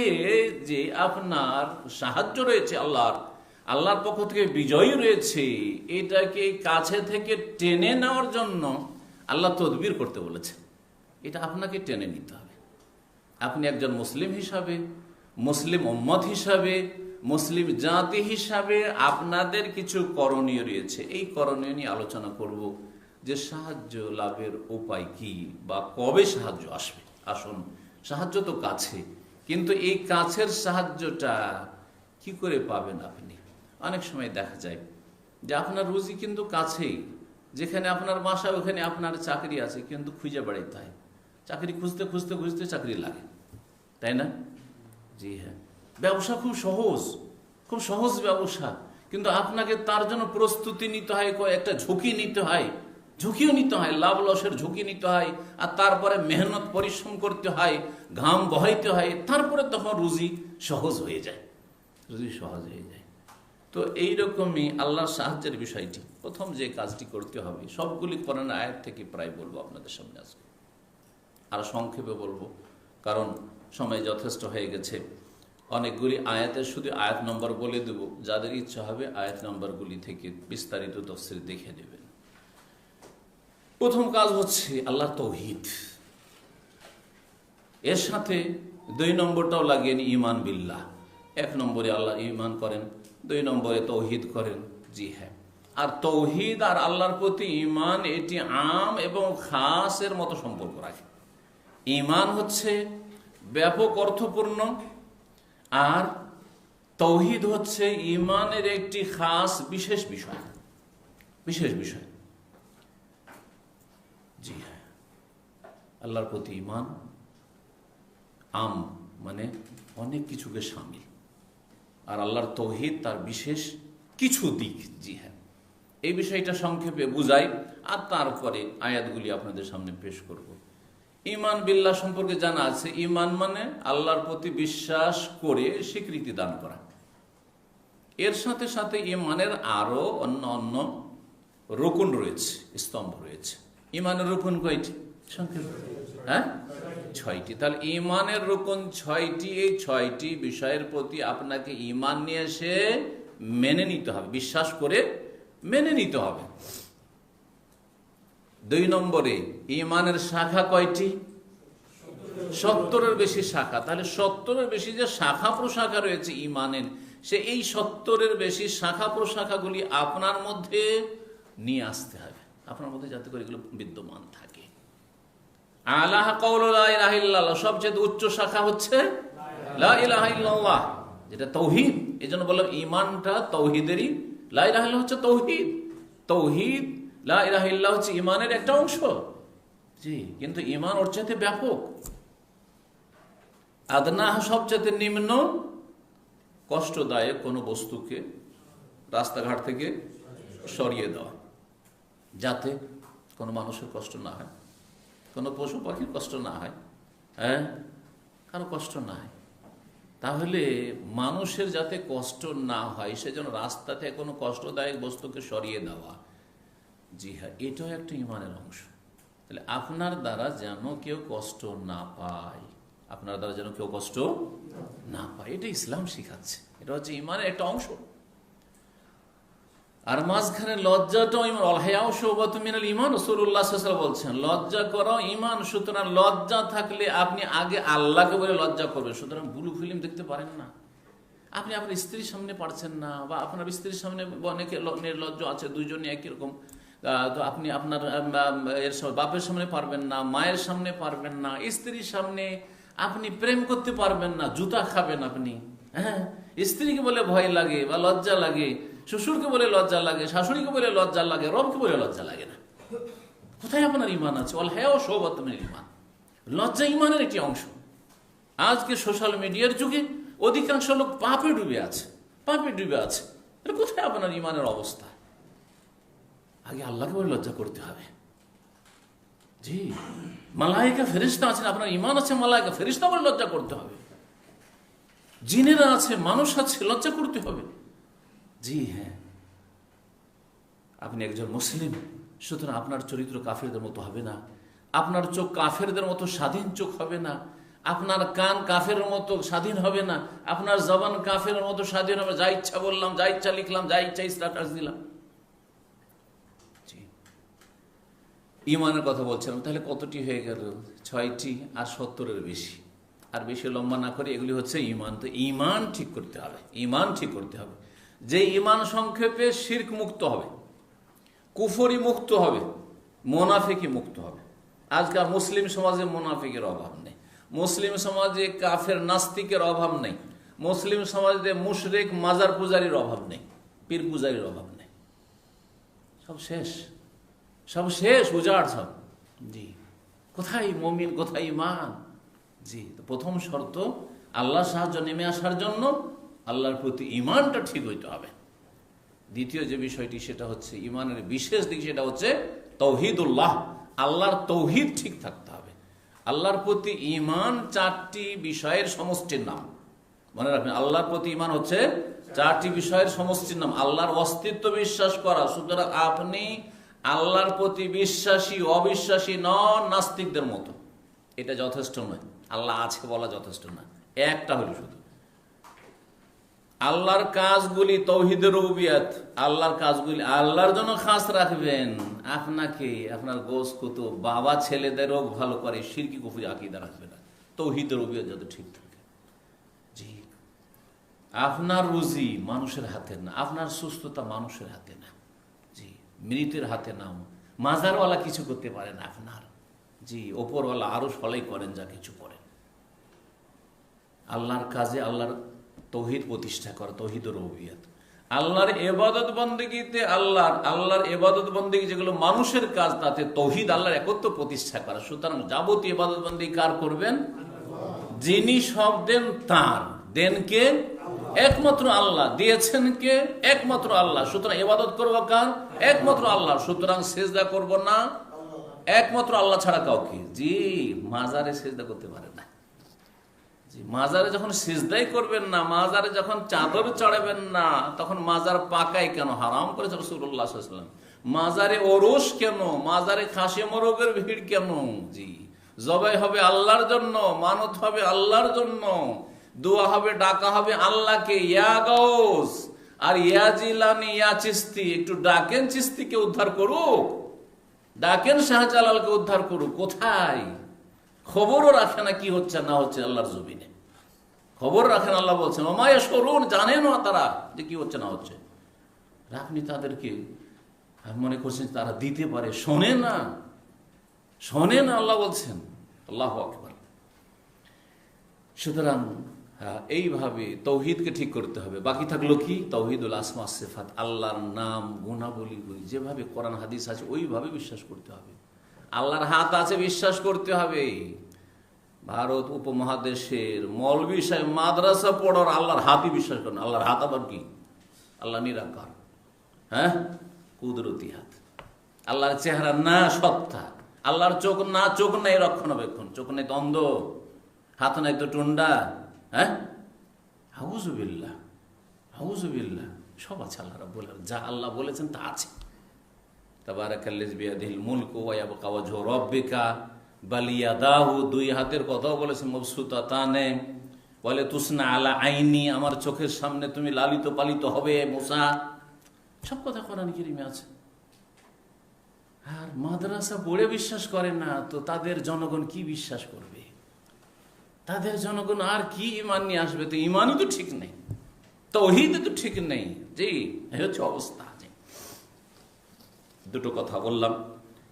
যে আপনার সাহায্য রয়েছে আল্লাহর পক্ষ থেকে বিজয় রয়েছে, এটাকে কাছে থেকে টেনে নেওয়ার জন্য আল্লাহ তদবির করতে বলেছেন। এটা আপনাকে টেনে নিতে হবে। আপনি একজন মুসলিম হিসাবে, মুসলিম উম্মত হিসাবে, মুসলিম জাতি হিসাবে আপনাদের কিছু করণীয় রয়েছে। এই করণীয় নিয়ে আলোচনা করব যে সাহায্য লাভের উপায় কি, বা কবে সাহায্য আসবে। আসুন, সাহায্য তো কাছে, কিন্তু এই কাছের সাহায্যটা কি করে পাবেন আপনি? অনেক সময় দেখা যায় যে আপনার রুজি কিন্তু কাছেই, যেখানে আপনার বাসা ওখানে আপনার চাকরি আছে, কিন্তু খুঁজে বেড়াইতে হয়, চাকরি খুঁজতে খুঁজতে খুঁজতে চাকরি লাগে, তাই না? জি হ্যাঁ, ব্যবসা খুব সহজ ব্যবসা, কিন্তু আপনাকে তার জন্য প্রস্তুতি নিতে হয়, একটা ঝুঁকিও নিতে হয়, লাভ লসের ঝুঁকি নিতে হয়, আর তারপরে মেহনত পরিশ্রম করতে হয়, ঘাম বহাইতে হয়, তারপরে তখন রুজি সহজ হয়ে যায়। তো এইরকমই আল্লাহর সাহায্যের বিষয়টি, প্রথম যে কাজটি করতে হবে, সবগুলি কোরআন আয়াত থেকে প্রায় বলবো আপনাদের সামনে আজকে, আর সংক্ষেপে বলবো কারণ সময় যথেষ্ট হয়ে গেছে। অনেকগুলি আয়াতের শুধু আয়াত নম্বর বলে দেব, যাদের ইচ্ছা হবে আয়াত নম্বরগুলি থেকে বিস্তারিত তাফসীর দেখে নেবেন। প্রথম কাজ হচ্ছে আল্লাহর তৌহিদ, এর সাথে 2 নম্বরটাও লাগিয়ে নি ঈমান বিল্লাহ। 1 নম্বরে আল্লাহ ঈমান করেন, 2 নম্বরে তৌহিদ করেন। জি হ্যাঁ, আর তৌহিদ আর আল্লাহর প্রতি ঈমান এটি আম এবং খাসের মতো সম্পর্ক রাখে। ঈমান হচ্ছে ব্যাপক অর্থপূর্ণ, আর তৌহিদ হচ্ছে ঈমানের একটি খাস বিশেষ বিষয়। জি হ্যাঁ, আল্লাহর প্রতি ঈমান আম মানে অনেক কিছুকে শামিল, আর আল্লাহর তৌহিদ তার বিশেষ কিছু দিক। জি হ্যাঁ, এই বিষয়টা সংক্ষেপে বুঝাই, আর তারপরে আয়াতগুলি আপনাদের সামনে পেশ করব। ঈমান বিল্লাহ সম্পর্কে জানা আছে। ঈমান মানে আল্লাহর প্রতি বিশ্বাস করে স্বীকৃতি দান করা। এর সাথে সাথে ঈমানের আরো অন্য রুকুন রয়েছে, স্তম্ভ রয়েছে। ঈমানের রুকুন কয়টি? সংক্ষেপে 6টি। তাহলে ঈমানের রুকুন 6টি। এই 6টি বিষয়ের প্রতি আপনাকে ঈমান নিয়ে এসে মেনে নিতে হবে, বিশ্বাস করে মেনে নিতে হবে। 2 নম্বরে ঈমানের শাখা কয়টি? 70-এর বেশি শাখা। তাহলে 70-এর বেশি যে শাখা প্রশাখা রয়েছে ঈমানের, এই 70-এর বেশি শাখা প্রশাখাগুলি আপনার মধ্যে নিয়ে আসতে হবে, আপনার মধ্যে যাতে করে এগুলো বিদ্যমান থাকে। আলাহ কাউলু লা ইলাহা ইল্লাল্লাহ, সবচেয়ে উচ্চ শাখা হচ্ছে লা ইলাহা ইল্লাল্লাহ, যেটা তৌহিদ। এজন্য বললাম ঈমানটা তৌহিদেরই। লা ইলাহা ইল্লাল্লাহ হচ্ছে তৌহিদ, তৌহিদ লা ইলাহা ইল্লাল্লাহ হচ্ছে ঈমানের একটা অংশ। জি, কিন্তু ঈমান ওর চাইতে ব্যাপক। আদনাহ সবচেয়ে নিম্ন, কষ্টদায়ক কোনো বস্তুকে রাস্তাঘাট থেকে সরিয়ে দেওয়া, যাতে কোনো মানুষের কষ্ট না হয়, কোনো পশু পাখির কষ্ট না হয়, কারো কষ্ট না হয়। তাহলে মানুষের যাতে কষ্ট না হয় সেজন্য রাস্তা থেকে কোনো কষ্টদায়ক বস্তুকে সরিয়ে দেওয়া। জি হ্যাঁ, এটাও একটা ঈমানের অংশ। তাহলে আপনার দ্বারা যেন কেউ কষ্ট না পায়, আপনার দ্বারা যেন কেউ কষ্ট না পায়, এটা ইসলাম শিখাচ্ছে। এটা হচ্ছে ঈমানের একটা অংশ। আর মাঝখানে লজ্জাটাও ঈমান। আল হায়াউ শুবাতুম মিনাল ঈমান, রাসূলুল্লাহ সাল্লাল্লাহু আলাইহি ওয়াসাল্লাম বলছেন লজ্জা করাও ঈমান। সুতরাং লজ্জা থাকলে আপনি আগে আল্লাহকে বলে লজ্জা করবেন। সুতরাং ব্লু ফিল্ম দেখতে পারেন না, আপনি আপনার স্ত্রীর সামনে পারছেন না, বা আপনার স্ত্রীর সামনে অনেকে নির্লজ্জ আছে, দুইজনই একই রকম। তো আপনি আপনার বাপের সামনে পারবেন না, মায়ের সামনে পারবেন না, স্ত্রীর সামনে আপনি প্রেম করতে পারবেন না, জুতা খাবেন আপনি। হ্যাঁ, স্ত্রীকে বলে ভয় লাগে বা লজ্জা লাগে, শ্বশুরকে বলে লজ্জা লাগে, শাশুড়িকে বলে লজ্জা লাগে, রবকে বলে লজ্জা লাগে না। কোথায় আপনার ঈমান আছে? আল হায়াউ শুবাতুম মিনাল ঈমান, লজ্জা ঈমানের একটি অংশ। আজকে সোশ্যাল মিডিয়ার যুগে অধিকাংশ লোক পাপে ডুবে আছে। কোথায় আপনার ঈমানের অবস্থা? আগে আল্লাহকে বলে লজ্জা করতে হবে। জি, মালায়েকা ফেরেশতা আছেন, আপনার ঈমান আছে মালায়েকা ফেরেশতা বলে লজ্জা করতে হবে। জিনেরা আছে, মানুষ আছে, লজ্জা করতে হবে। জি হ্যাঁ, আপনি একজন মুসলিম, সুতরাং আপনার চরিত্র কাফেরদের মতো হবে না, আপনার চোখ কাফেরদের মতো স্বাধীন চোখ হবে না, আপনার কান কাফের মতো স্বাধীন হবে না, আপনার জবান কাফের মতো স্বাধীন হবে। যা ইচ্ছা বললাম, যা ইচ্ছা লিখলাম, যা ইচ্ছা স্ট্যাটাস দিলাম। ঈমানের কথা বলছিলাম। তাহলে কতটি হয়ে গেল? 6টি, আর 70-এর বেশি। আর বেশি লম্বা না করে এগুলি হচ্ছে ঈমান। তো ঈমান ঠিক করতে হবে, ঈমান ঠিক করতে হবে। যে ঈমান সংক্ষেপে শিরক মুক্ত হবে, কুফরি মুক্ত হবে, মুনাফিকি মুক্ত হবে। আজকাল মুসলিম সমাজে মুনাফিকের অভাব নেই, মুসলিম সমাজে কাফের নাস্তিকের অভাব নেই, মুসলিম সমাজে মুশরিক মাজার পূজারীর অভাব নেই, পীর পূজারীর অভাব নেই। সব শেষ, সব শেষ, উজাড় সব। জি, কোথায় মুমিন, কোথায় ঈমান? জি, প্রথম শর্ত আল্লাহ সাহায্য নেমে আসার জন্য আল্লাহর প্রতি ঈমানটা ঠিক হইতে হবে। দ্বিতীয় যে বিষয়টি সেটা হচ্ছে ঈমানের বিশেষ দিক, সেটা হচ্ছে তাওহীদুল্লাহ, আল্লাহর তাওহীদ ঠিক থাকতে হবে। আল্লাহর প্রতি ঈমান 4টি বিষয়ের সমষ্টির নাম, মনে রাখবেন। আল্লাহর প্রতি ঈমান হচ্ছে 4টি বিষয়ের সমষ্টির নাম। আল্লাহর অস্তিত্ব বিশ্বাস করা। সুতরাং আপনি আল্লাহর প্রতি বিশ্বাসী অবিশ্বাসী নন নাস্তিকদের মতো, এটা যথেষ্ট নয়। আল্লাহ আছে বলা যথেষ্ট না, একটা হলো শুধু। আল্লাহর কাজগুলি তৌহিদের রুবিয়াত, আল্লাহর কাজগুলি আল্লাহর জন্য খাস রাখবেন। আপনাকে আপনার গোস কুতুব বাবা ছেলেদের রোগ ভালো করে শিরকি কুফরি আকীদা রাখবে না, তৌহিদের রুবিয়াত যাতে ঠিক থাকে। জি, আপনার রুজি মানুষের হাতে না, আপনার সুস্থতা মানুষের হাতে না, জি মৃতের হাতে না। মাজারওয়ালা কিছু করতে পারে না আপনার, জি ওপরওয়ালা আরো সলাই করেন যা কিছু করেন। আল্লাহর কাজে আল্লাহর তৌহিদ প্রতিষ্ঠা করা, তৌহিদের রুবিয়াত। আল্লাহর ইবাদত বন্দেগীতে আল্লাহর ইবাদত বন্দেগী যেগুলো মানুষের কাজ, তাতে তৌহিদ আল্লাহর একত্ব প্রতিষ্ঠা করা। সুতরাং যাবতীয় ইবাদত বন্দেগী কার করবেন? যিনি সব দেন তার, দেন কে? একমাত্র আল্লাহ। দিয়েছেন কে? একমাত্র আল্লাহ। সুতরাং ইবাদত করবো কার? একমাত্র আল্লাহ। সুতরাং সিজদা করব না একমাত্র আল্লাহ ছাড়া কাউকে। জি, মাজারে সিজদা করতে পারে না। মাজারে যখন সিজদাই করবেন না, মাজারে যখন চাদর চড়াবেন না, তখন মাজার পাকায় কেন? হারাম করেছে রাসূলুল্লাহ সাল্লাল্লাহু আলাইহি ওয়াসাল্লাম। মাজারে ওরস কেন? মাজারে খাসি মোরগের ভিড় কেন? জি, জবাই হবে আল্লাহর জন্য, মানত হবে আল্লাহর জন্য, দোয়া হবে, ডাকা হবে আল্লাহকে। ইয়া গাউস আর ইয়া জিলানি, ইয়া চিস্তি, একটু ডাকেন চিস্তিকে উদ্ধার করুক, ডাকেন শাহজালালকে উদ্ধার করুক। কোথায়? খবরও রাখে না কি হচ্ছে না হচ্ছে আল্লাহর জমিনে। খবর রাখেন, আল্লাহ বলছেন ওমায়া সরুন, জানেন না তারা যে কি হচ্ছে না হচ্ছে। আপনি তাদেরকে মনে করছেন তারা দিতে পারে, শোনে না, শোনে না, আল্লাহ বলছেন। আল্লাহু আকবার। সুতরাং এইভাবে তৌহিদকে ঠিক করতে হবে। বাকি থাকলো কি? তৌহিদুল আসমা সিফাত, আল্লাহর নাম গুণাবলীগুলি যেভাবে কোরআন হাদিস আছে ওইভাবে বিশ্বাস করতে হবে। আল্লাহর হাত আছে বিশ্বাস করতে হবে। ভারত উপমহাদেশের মৌলভী সাহেব মাদ্রাসা পড়ার আল্লাহর হাতই বিশ্বাস করেন। আল্লাহর হাত আবার কি? আল্লাহ নিরাকার, হ্যাঁ, কুদরতি হাত। আল্লাহর চেহারা না সত্তা, আল্লাহর চোখ না, চোখ নাই রক্ষণাবেক্ষণ, চোখ নাই তো অন্ধ, হাত নাই তো টুন্ডা, হ্যাঁ, আউযুবিল্লাহ, আউযুবিল্লাহ। সব আছে আল্লাহ রাব্বুল আলামিন, যা আল্লাহ বলেছেন তা আছে। তাবারাকাল্লাযী বিয়াদিহিল মুলকু ওয়া ইয়াবকা ওয়াজহু রাব্বিকা বাল ইয়াদাহু, দুই হাতের কথাও বলেছেন মবসুতাতানে, বলে তুসনা আলা আইনি, আমার চোখের সামনে তুমি লালিত পালিত হবে মুসা। সব কথা কোরআন কারীমে আছে। আর মাদ্রাসা পড়ে বিশ্বাস করে না তো তাদের জনগণ কি বিশ্বাস করবে? তাদের জনগণ আর কি ঈমান নিয়ে আসবে? তো ঈমানই তো ঠিক নেই, তাওহীদ তো ঠিক নেই। জি, এই হচ্ছে অবস্থা। দুটো কথা বললাম,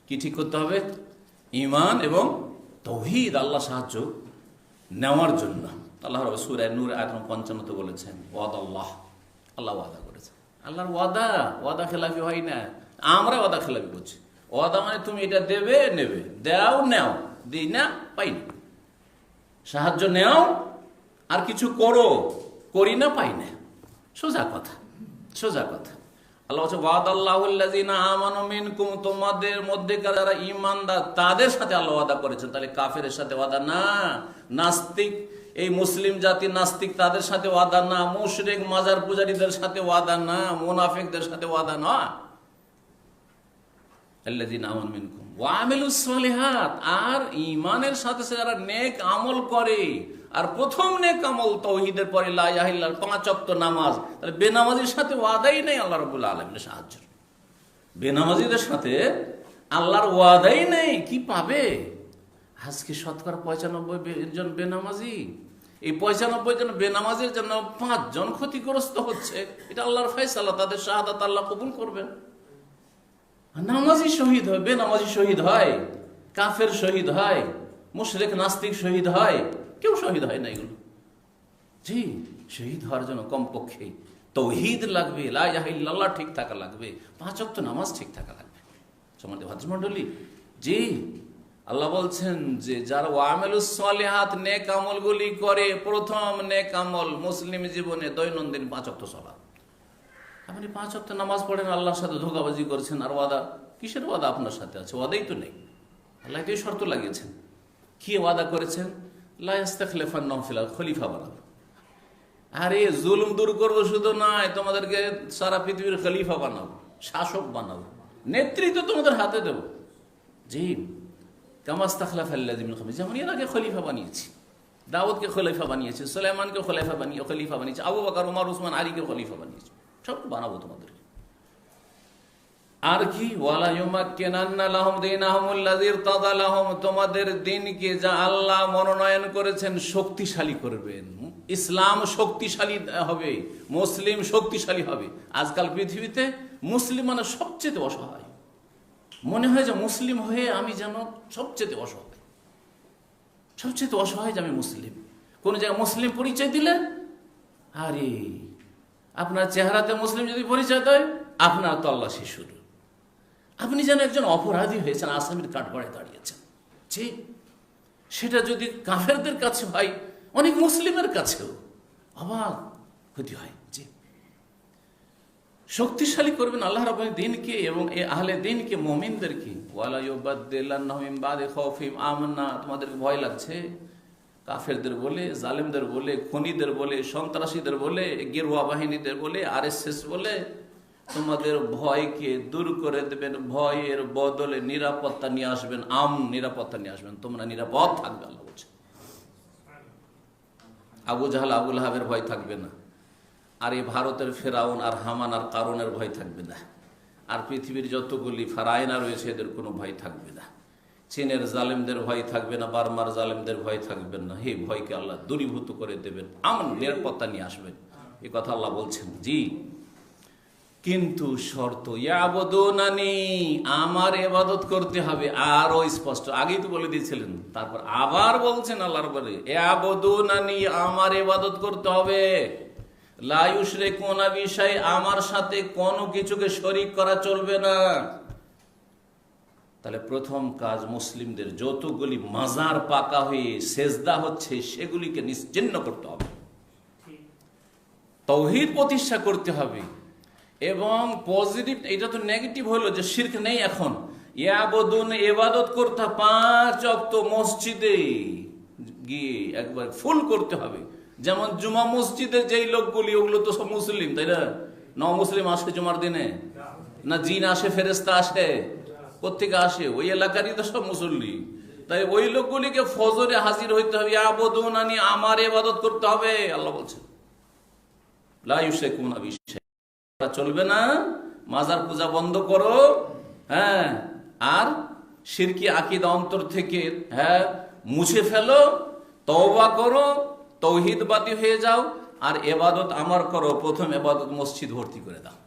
কি ঠিক করতে হবে? ঈমান এবং তাওহীদ, আল্লাহ সাহায্য নেওয়ার জন্য। আল্লাহ রাব্বুল সূরা নূর আয়াত 55 বলেছেন ওয়াদাল্লাহ, আল্লাহ ওয়াদা করেছেন। আল্লাহর ওয়াদা খেলাফি হয় না, আমরা ওয়াদা খেলাফি করছি। ওয়াদা মানে তুমি এটা দেবে, নেবে, দাও, নেও, দিই না, পাই না। সাহায্য নেও আর কিছু করো, করি না, পাই না। সোজা কথা, সোজা কথা। আল্লাহ বলছে ওয়াদাল্লাহুল্লাযীনা আমানু মিনকুম, তোমাদের মধ্যে যারা ঈমানদার তাদের সাথে আল্লাহ ওয়াদা করেছেন। তাহলে কাফেরের সাথে ওয়াদা না, নাস্তিক এই মুসলিম জাতি নাস্তিক তাদের সাথে ওয়াদা না, মুশরিক মাজার পূজারীদের সাথে ওয়াদা না, মুনাফিকদের সাথে ওয়াদা না। আল্লাযীনা আমানু মিনকুম ওয়া আমিলুস সলিহাত, আর ঈমানের সাথে যারা নেক আমল করে, আর প্রথম নেক আমল তাওহীদের পরে লা ইলাহা ইল্লাল্লাহ, 5 ওয়াক্ত নামাজ। তাহলে বেনামাজির সাথে ওয়াদাই নেই আল্লাহ রাব্বুল আলামিনের সাহায্য। বেনামাজিদের সাথে আল্লাহর ওয়াদাই নেই, কি পাবে? আজকে শতকরা 95 জন বেনামাজি, এই 95 জন বেনামাজির জন্য 5 জন ক্ষতিগ্রস্ত হচ্ছে। এটা আল্লাহর ফয়সালা, তাদের শাহাদাত আল্লাহ কবুল করবেন। নামাজি শহীদ হয়, বেনামাজি শহীদ হয়, কাফের শহীদ হয়, মুশরিক নাস্তিক শহীদ হয়, কেউ শহীদ হয় না এগুলো। জি, শহীদ হওয়ার জন্য কমপক্ষে তাওহীদ লাগবে, লা ইলাহা ইল্লাল্লাহ ঠিক থাকা লাগবে, 5 ওয়াক্ত নামাজ ঠিক থাকা লাগবে। সম্মানিত ভাতৃমণ্ডলী, জি আল্লাহ বলছেন যে যারা ওয়ামিলুস সলিহাত, নেক আমলগুলি করে, প্রথম নেক আমল মুসলিম জীবনে দৈনন্দিন 5 ওয়াক্ত সালাত। আপনি 5 ওয়াক্ত নামাজ পড়েন, আল্লাহর সাথে ধোঁকাবাজি করছেন, আর ওয়াদা কিসের ওয়াদা আপনার সাথে আছে? ওয়াদাই তো নেই। আল্লাহ তো শর্ত লাগিয়েছেন। কি ওয়াদা করেছেন? লা ইস্তাখলিফান্নাহুম ফিল আরদ, খলিফা বানাবো। আরে জুলুম দূর করবো শুধু নয়, তোমাদেরকে সারা পৃথিবীর খলিফা বানাবো, শাসক বানাবো, নেতৃত্ব তোমাদের হাতে দেব। জি, কামা ইস্তাখলাফাল্লাযীনা মিন ক্বাবলিকুম, যেমন এর আগে খলিফা বানিয়েছি। দাউদকে খলিফা বানিয়েছে, সুলাইমানকে খলিফা বানিয়েছে, আবু বকর, ওমর, উসমান, আলীকে খলিফা বানিয়েছে। সব বানাবো তোমাদের। আর কি, ওয়ালা ইউমাক্কিনান্না লাহুম দীনাহুমুল্লাযী ইরতাদা লাহুম, তোমাদের দিনকে যা আল্লাহ মনোনয়ন করেছেন শক্তিশালী করবেন। ইসলাম শক্তিশালী হবে, মুসলিম শক্তিশালী হবে। আজকাল পৃথিবীতে মুসলিম মানে সবচেয়ে অসহায়। মনে হয় যে মুসলিম হয়ে আমি যেন সবচেয়ে অসহায়, সবচেয়ে অসহায় যে আমি মুসলিম। কোন জায়গায় মুসলিম পরিচয় দিলে, আরে আপনার চেহারাতে মুসলিম যদি পরিচয় দেয়, আপনার তল্লাশি শুরু। আপনি যেন একজন অপরাধী হয়েছেন, আসামির কাঠগড়ায় দাঁড়িয়েছেন। জি, সেটা যদি কাফেরদের কাছে হয়, অনেক মুসলিমের কাছেও অবাক হতে হয়। জি, শক্তিশালী করবেন আল্লাহ রাব্বুল দিনকে এবং এই আহলে দিনকে, মুমিনদেরকে। ওয়ালা ইউবাদদিলান্নাহুম মিন বাদি খাউফিহিম আমান্না, তোমাদেরকে ভয় লাগছে কাফেরদের বলে, জালেমদের বলে, খুনিদের বলে, সন্ত্রাসীদের বলে, গেরুয়া বাহিনীদের বলে, আরএসএস বলে, তোমাদের ভয়কে দূর করে দেবেন। ভয়ের বদলে নিরাপত্তা নিয়ে আসবেন, নিরাপত্তা নিয়ে আসবেন, তোমরা নিরাপদ থাকবে। আল্লাহ বলছে আবু জাহাল, আবু লাহাবের ভয় থাকবে না, আর এই ভারতের ফেরাউন আর হামান আর কারণের ভয় থাকবে না, আর পৃথিবীর যতগুলি ফারায়না রয়েছে এদের কোনো ভয় থাকবে না, চীনের জালেমদের ভয় থাকবে না, বার্মার জালেমদের ভয় থাকবে না। এই ভয়কে আল্লাহ দূরীভূত করে দেবেন, নিরাপত্তা নিয়ে আসবেন, এ কথা আল্লাহ বলছেন। জি, কিন্তু শর্ত, ইয়াবুদুনানি, আমার ইবাদত করতে হবে। আরো স্পষ্ট, আগেই তো বলে দিয়েছিলেন, তারপর আবার বলছেন আল্লাহর বলে, ইয়াবুদুনানি, আমার ইবাদত করতে হবে। লা ইউশরিকুনা বি শাই, আমার সাথে কোনো কিছুকে শরীক করা চলবে না। তাহলে প্রথম কাজ, মুসলিমদের যতগুলি মাজার পাকা হয়ে সেজদা হচ্ছে সেগুলিকে নিশ্চিহ্ন করতে হবে, তাওহীদ প্রতিষ্ঠা করতে হবে। এবং পজিটিভ, এটা তো নেগেটিভ হলো যে শিরক নেই এখন। ইয়াবুদুন, ইবাদত করতে 5 ওয়াক্ত মসজিদে গিয়ে একবার ফুল করতে হবে। যেমন জুমা মসজিদের যেই লোকগুলি, ওগুলো তো সব মুসলিম, তাই না? মুসলিম আসে জুমার দিনে না? জিন আসে, ফেরেশতা আসে, কোত্থেকে আসে? ওই এলাকারই তো সব মুসল্লি। তাই ওই লোকগুলিকে ফজরে হাজির হইতে হবে। ইয়াবুদুনানি, আমার ইবাদত করতে হবে। আল্লাহ বলছেন লা ইউশরিকুনা বি শাই, চলবে না, মাজার পূজা বন্ধ করো। হ্যাঁ, আর শিরকি আকীদা অন্তর থেকে মুছে ফেলো, তওবা করো, তাওহীদবাদী হয়ে যাও, আর ইবাদত আমার করো। প্রথম ইবাদত মসজিদ ভর্তি করে দাও।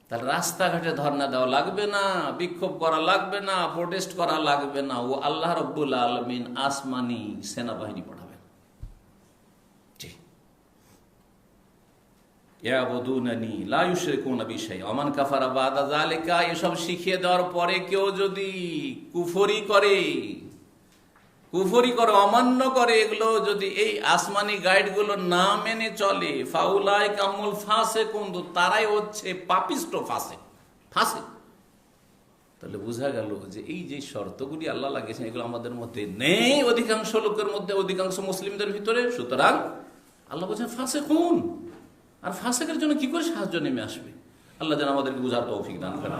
তাহলে রাস্তাঘাটে ধর্ণা দেওয়া লাগবে না, বিক্ষোভ করা লাগবে না, প্রোটেস্ট করা লাগবে না। ও আল্লাহ রাব্বুল আলামিন আসমানি সেনাবাহিনী পাঠাবেন। ইয়াবুদুনানি লা ইউশরিকুনা বি শাই ওয়া মান কাফারা বাদা যালিকা, এসব শিখিয়ে দেওয়ার পরে কেউ যদি কুফরি করে, অমান্য করে, এগুলো যদি এই আসমানি গাইডগুলো না মেনে চলে, ফাউলাইকা হুমুল ফাসিকুন, তারাই হচ্ছে পাপিষ্ট, ফাসিক। তাহলে বোঝা গেল যে এই যে শর্তগুলি আল্লাহ লাগিয়েছেন, এগুলো আমাদের মধ্যে নেই, অধিকাংশ লোকের মধ্যে, অধিকাংশ মুসলিমদের ভিতরে। সুতরাং আল্লাহ বলছেন ফাসিকুন। আর ফাসিকের জন্য কি করে সাহায্য নেমে আসবে? আল্লাহ যেন আমাদেরকে বুঝার তৌফিক দান করেন।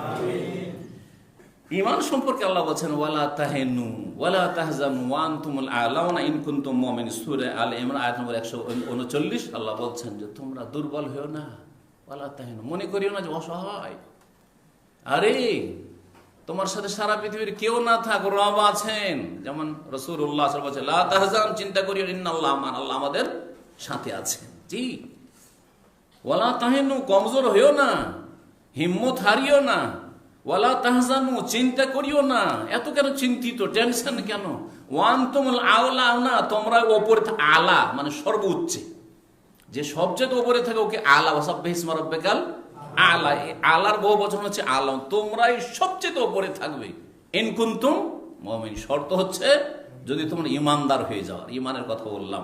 ঈমান সম্পর্কে আল্লাহ বলেন ওয়ালা তাহিনু ওয়ালা তাহজানু ওয়া আনতুমুল আ'লাউনা ইন কুনতুম মুমিনিন, সূরা আলে ইমরান আয়াত নম্বর 139। আল্লাহ বলছেন যে তোমরা দুর্বল হও না, ওয়ালা তাহিনু, মনে করিও না যে অসহায়। আরে তোমার সাথে সারা পৃথিবীর কেউ না থাক, রব আছেন। যেমন রাসূলুল্লাহ সাল্লাল্লাহু আলাইহি ওয়াসাল্লাম বলেছেন লা তাহজান, চিন্তা করিও, ইন্নাল্লাহ মান, আল্লাহ আমাদের সাথে আছেন। জি, ওয়ালা তাহিনু, কমজোর হইও না, হিম্মত হারিও না। ওয়ালা তাহজানু, চিন্তা করিও না। এত কেন চিন্তিত, টেনশন কেন? ওয়ান্তুমুল আ'লাউনা, তোমরা উপরে, আলা মানে সর্বোচ্চে, যে সবচেয়ে উপরে থাকে ওকে আলা, ওয়াসাব্বিহ ইসমা রাব্বিকাল আলা। আলার বহু বচন হচ্ছে আলা, তোমরাই সবচেয়ে উপরে থাকবে। ইন কুনতুম মুমিনিন, শর্ত হচ্ছে যদি তোমরা ঈমানদার হয়ে যাও। ঈমানের কথা বললাম,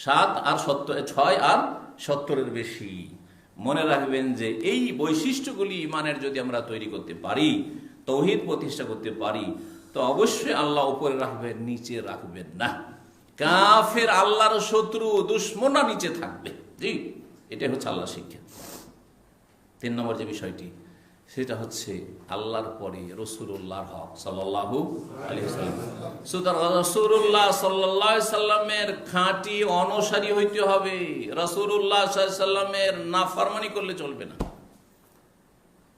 7 আর 6 আর 70-এর বেশি। মনে রাখবেন যে এই বৈশিষ্ট্যগুলি ঈমানের যদি আমরা তৈরি করতে পারি, তাওহীদ প্রতিষ্ঠা করতে পারি, তো অবশ্যই আল্লাহ উপরে রাখবেন, নিচে রাখবেন না। কাফের, আল্লাহর শত্রু, দুশমনরা নিচে থাকবে। জি, এটাই হচ্ছে আল্লাহর শিক্ষা। 3 নম্বর যে বিষয়টি, সেটা হচ্ছে আল্লাহর পরে রাসূলুল্লাহর হক সাল্লাল্লাহু আলাইহি ওয়াসাল্লাম। সুতরাং রাসূলুল্লাহ সাল্লাল্লাহু আলাইহি সাল্লামের খাঁটি অনুসারী হইতে হবে। রাসূলুল্লাহ সাল্লাল্লাহু আলাইহি সাল্লামের নাফরমানি করলে চলবে না।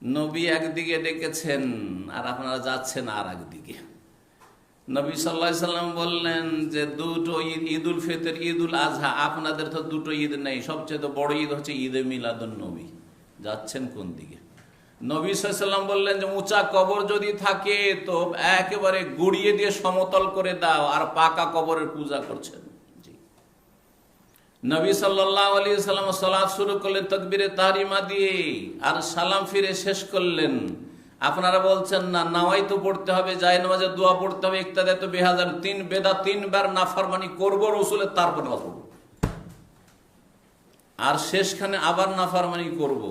নবী একদিকে ডেকেছেন আর আপনারা যাচ্ছেন আর একদিকে। নবী সাল্লাল্লাহু আলাইহি সাল্লাম বললেন যে দুটো ঈদ, ঈদুল ফিতর, ঈদুল আজহা, আপনাদের তো দুটো ঈদ নেই, সবচেয়ে বড় ঈদ হচ্ছে ঈদে মিলাদুন নবী, যাচ্ছেন কোন দিকে? নবী সাল্লাল্লাহু আলাইহি সাল্লাম বললেন যে উঁচা কবর যদি থাকে তো একেবারে গুড়িয়ে দিয়ে সমতল করে দাও, আর পাকা কবরের পূজা করছেন। জি, নবী সাল্লাল্লাহু আলাইহি সাল্লাম সালাত শুরু করলেন তাকবীরে তাহরিমা দিয়ে, আর সালাম ফিরে শেষ করলেন। আপনারা বলছেন না নাওয়াইতু পড়তে হবে, জায়নামাজে দোয়া পড়তে হবে, ইক্তাদাতু বিহাজার, 3 বেদা, 3 বার নাফরমানি করব রাসূলের, তারপর নামাজ পড়ব, আর শেষখানে আবার নাফরমানি করব।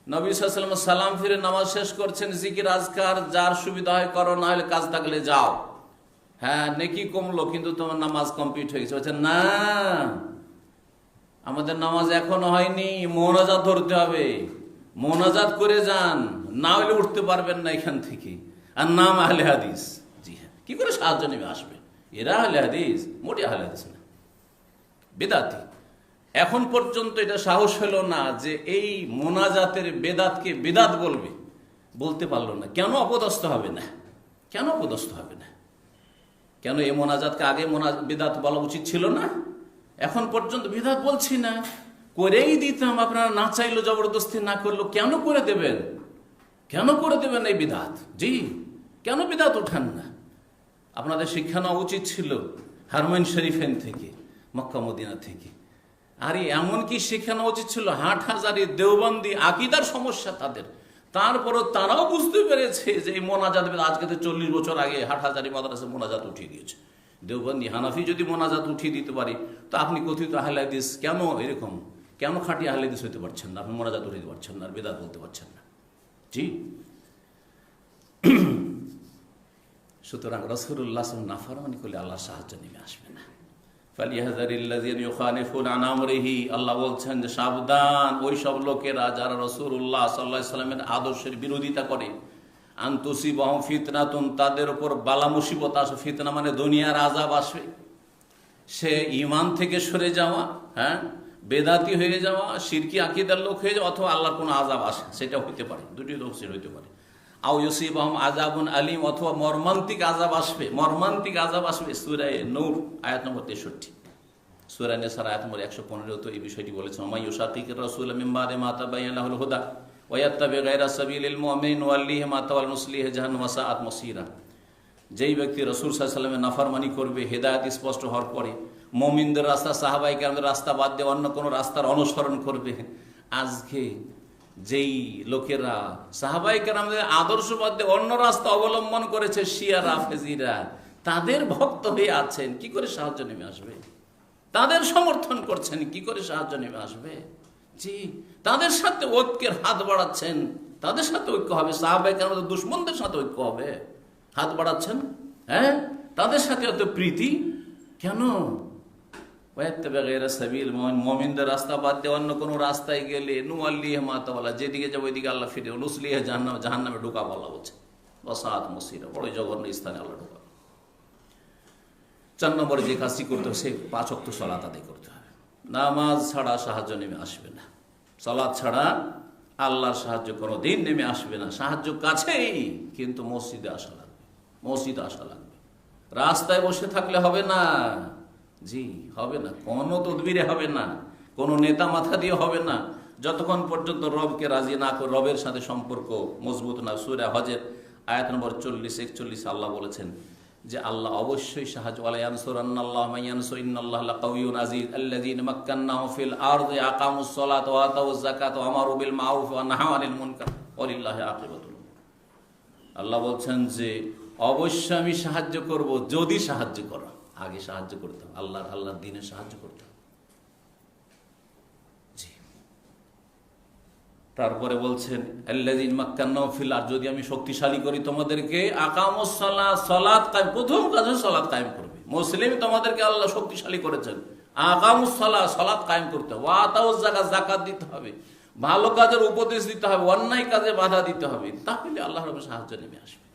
নবী সাল্লাল্লাহু আলাইহি ওয়াসাল্লাম সালাম ফিরে নামাজ শেষ করছেন, জিকির আজকার যার সুবিধা হয় করো, না হলে কাজ থাকলে যাও। হ্যাঁ, নেকি কমলো কিন্তু তোমার নামাজ কমপ্লিট হয়ে গেছে। বলছেন না, আমাদের নামাজ এখনো হয়নি, মোনাজাত ধরতে হবে, মোনাজাত করে যান, না হলে উঠতে পারবেন না এখান থেকে। আর নাম আহলে হাদিস। জি হ্যাঁ, কি করে সাহায্য নেমে আসবে? এরা আহলে হাদিস, মোটে আহলে হাদিস না, বেদাতি। এখন পর্যন্ত এটা সাহস হলো না যে এই মোনাজাতের বেদাতকে বেদাত বলবে, বলতে পারলো না। কেন অপদস্থ হবে না? কেন অপদস্থ হবে না? কেন এই মোনাজাতকে আগে বেদাত বলা উচিত ছিল না? এখন পর্যন্ত বেদাত বলছি না, করেই দিতাম, আপনারা না চাইলো, জবরদস্তি না করলো, কেন করে দেবেন? কেন করে দেবেন এই বিদাত? জি, কেন বিদাত উঠান না? আপনাদের শিক্ষা নেওয়া উচিত ছিল হারমাইন শরীফেন থেকে, মক্কা মদিনা থেকে। আর এমন কি শিক্ষা নেওয়া উচিত ছিল হাটহাজারী, দেওবন্দি, আকীদার সমস্যা তাদের, তারপরও তারাও বুঝতে পেরেছে যে এই মোনাজাত, আজকে তো 40 বছর আগে হাটহাজারী মাদ্রাসা মোনাজাত উঠিয়ে দিয়েছে। দেওবন্দি, হানাফি যদি মোনাজাত উঠিয়ে দিতে পারি, তো আপনি কথিত আহলে হাদিস কেন এরকম, কেন খাঁটি আহলে হাদিস হইতে পারছেন না? আপনি মোনাজাত উঠিয়ে পারছেন না, আর বেদাত বলতে পারছেন না। জি, সুতরাং রাসূলুল্লাহ সাল্লাল্লাহু আলাইহি ওয়াসাল্লাম নাফরমানি করলে আল্লাহর সাহায্য নেমে আসবে না। ফালিয়াহযারিল্লাযীনা ইউখালিফুনা আন আমরিহি, আল্লাহ বলছেন যে সাবধান ওই সব লোকেরা যারা রাসূলুল্লাহ সাল্লাল্লাহু আলাইহি ওয়াসাল্লামের আদর্শের বিরোধিতা করে। আন তুসিবাহুম ফিতনাতুন, তাদের উপর বালা মুসিবত আসবে। ফিতনা মানে দুনিয়ার আযাব আসবে। সে ঈমান থেকে সরে যাওয়া, হ্যাঁ, বেদাতি হয়ে যাওয়া, শিরকি আকীদার লোক হয়ে যাওয়া, অথবা আল্লাহর কোনো আযাব আসে, সেটা হইতে পারে, দুটি তফসীর হইতে পারে। আও ইউসিবাহুম আযাবুন আলীম, অথবা মর্মান্তিক আযাব আসবে, মর্মান্তিক আযাব আসবে। সূরা নূর আয়াত নম্বর 63, সূরা নিসার আয়াত নম্বর 115 তো এই বিষয়টি বলেছে। ওমাই ইউশাকিকির রাসূল মিন বাদি মা তাবায়্যানা লাহুল হুদা ওয়া ইয়াত্তাবি গায়রা সাবিলিল মুমিনিন ওয়াল্লিহি মা তাওয়াল নুসলিহি জাহান্নাম ওয়া সাআত মাসীরা। যেই ব্যক্তি রাসূল সাল্লাল্লাহু আলাইহি ওয়াসাল্লামের নাফরমানি করবে, হেদায়েত স্পষ্ট হওয়ার পরে মুমিনদের রাস্তা, সাহাবায়ে কেরামদের রাস্তা বাদ দিয়ে অন্য কোনো রাস্তার অনুসরণ করবে, আজকে যেই লোকেরা সাহাবায়ে কেরামদের আদর্শ বাদ দিয়ে অন্য রাস্তা অবলম্বন করেছে, শিয়া রাফেজিরা, তাদের ভক্ত হয়ে আছেন, কি করে সাহায্য নেমে আসবে? তাদের সমর্থন করছেন, কি করে সাহায্য নেমে আসবে? জি, তাদের সাথে ঐক্যের হাত বাড়াচ্ছেন, তাদের সাথে ঐক্য হবে। সাহাবায়ে কেরামদের দুশমনদের সাথে ঐক্য হবে, হাত বাড়াচ্ছেন, হ্যাঁ, তাদের সাথে এত প্রীতি কেন? মুমিনদের রাস্তা বাদ দিয়ে অন্য কোনো রাস্তায় গেলে নুয়াল্লিহি মা তাওয়াল্লা, যেদিকে যাবো ওইদিকে আল্লাহ ফিরে, নুসলিহি জাহান্নাম, জাহান্নামে ঢোকা বলা হচ্ছে, ওয়া সাআত মাসীরা, বড় জঘন্য স্থানে আল্লাহ ঢোকা। 4 নম্বরে যে কাজটি করতে হবে, সে 5 ওয়াক্ত সালাত আদায় করতে হবে। নামাজ ছাড়া সাহায্য নেমে আসবে না, সালাত ছাড়া আল্লাহর সাহায্য কোনোদিন নেমে আসবে না। সাহায্য কাছেই, কিন্তু মসজিদে আসা লাগবে, মসজিদে আসা লাগবে। রাস্তায় বসে থাকলে হবে না, জি হবে না, কোনো তদবিরে হবে না, কোনো নেতা মাথা দিয়ে হবে না, যতক্ষণ পর্যন্ত রবকে রাজি না করে, রবের সাথে সম্পর্ক মজবুত না। সূরা হজের আয়াত নম্বর 40-41 আল্লাহ বলেছেন যে আল্লাহ অবশ্যই সাহায্য, ওয়ালা ইয়ানসুরান্নাল্লাহু মান ইয়ানসুর ইন্নাল্লাহা লাকাউইয়ুন আযীজ আল্লাযীনা মাক্কান্নাহুম ফিল আরদি আকামুস সালাতা ওয়া আতাউয যাকাতা ওয়া আমারু বিল মা'রুফ ওয়া নাহাউ আনিল মুনকার ওয়ালিল্লাহি আকিবাতুল। আল্লাহ বলছেন যে অবশ্যই আমি সাহায্য করব, যদি সাহায্য করো। আগে সাহায্য করতে হবে, আল্লাহর দ্বীনে সাহায্য করতে হবে। জি, তারপরে বলছেন আল্লাযীনা মাক্কান্নাহুম ফিল আরদি, যদি আমি শক্তিশালী করি তোমাদেরকে, আকামুস সালাত, সালাত কায়েম, প্রথম কাজ হচ্ছে সালাত কায়েম করবে। মুসলিম তোমাদেরকে আল্লাহ শক্তিশালী করেছেন, আকামুস সালাত, সালাত কায়েম করতে হবে, ওয়া আতাউয যাকাত, যাকাত দিতে হবে, ভালো কাজের উপদেশ দিতে হবে, অন্যায় কাজে বাধা দিতে হবে, তাহলে আল্লাহর সাহায্য নেমে আসবে।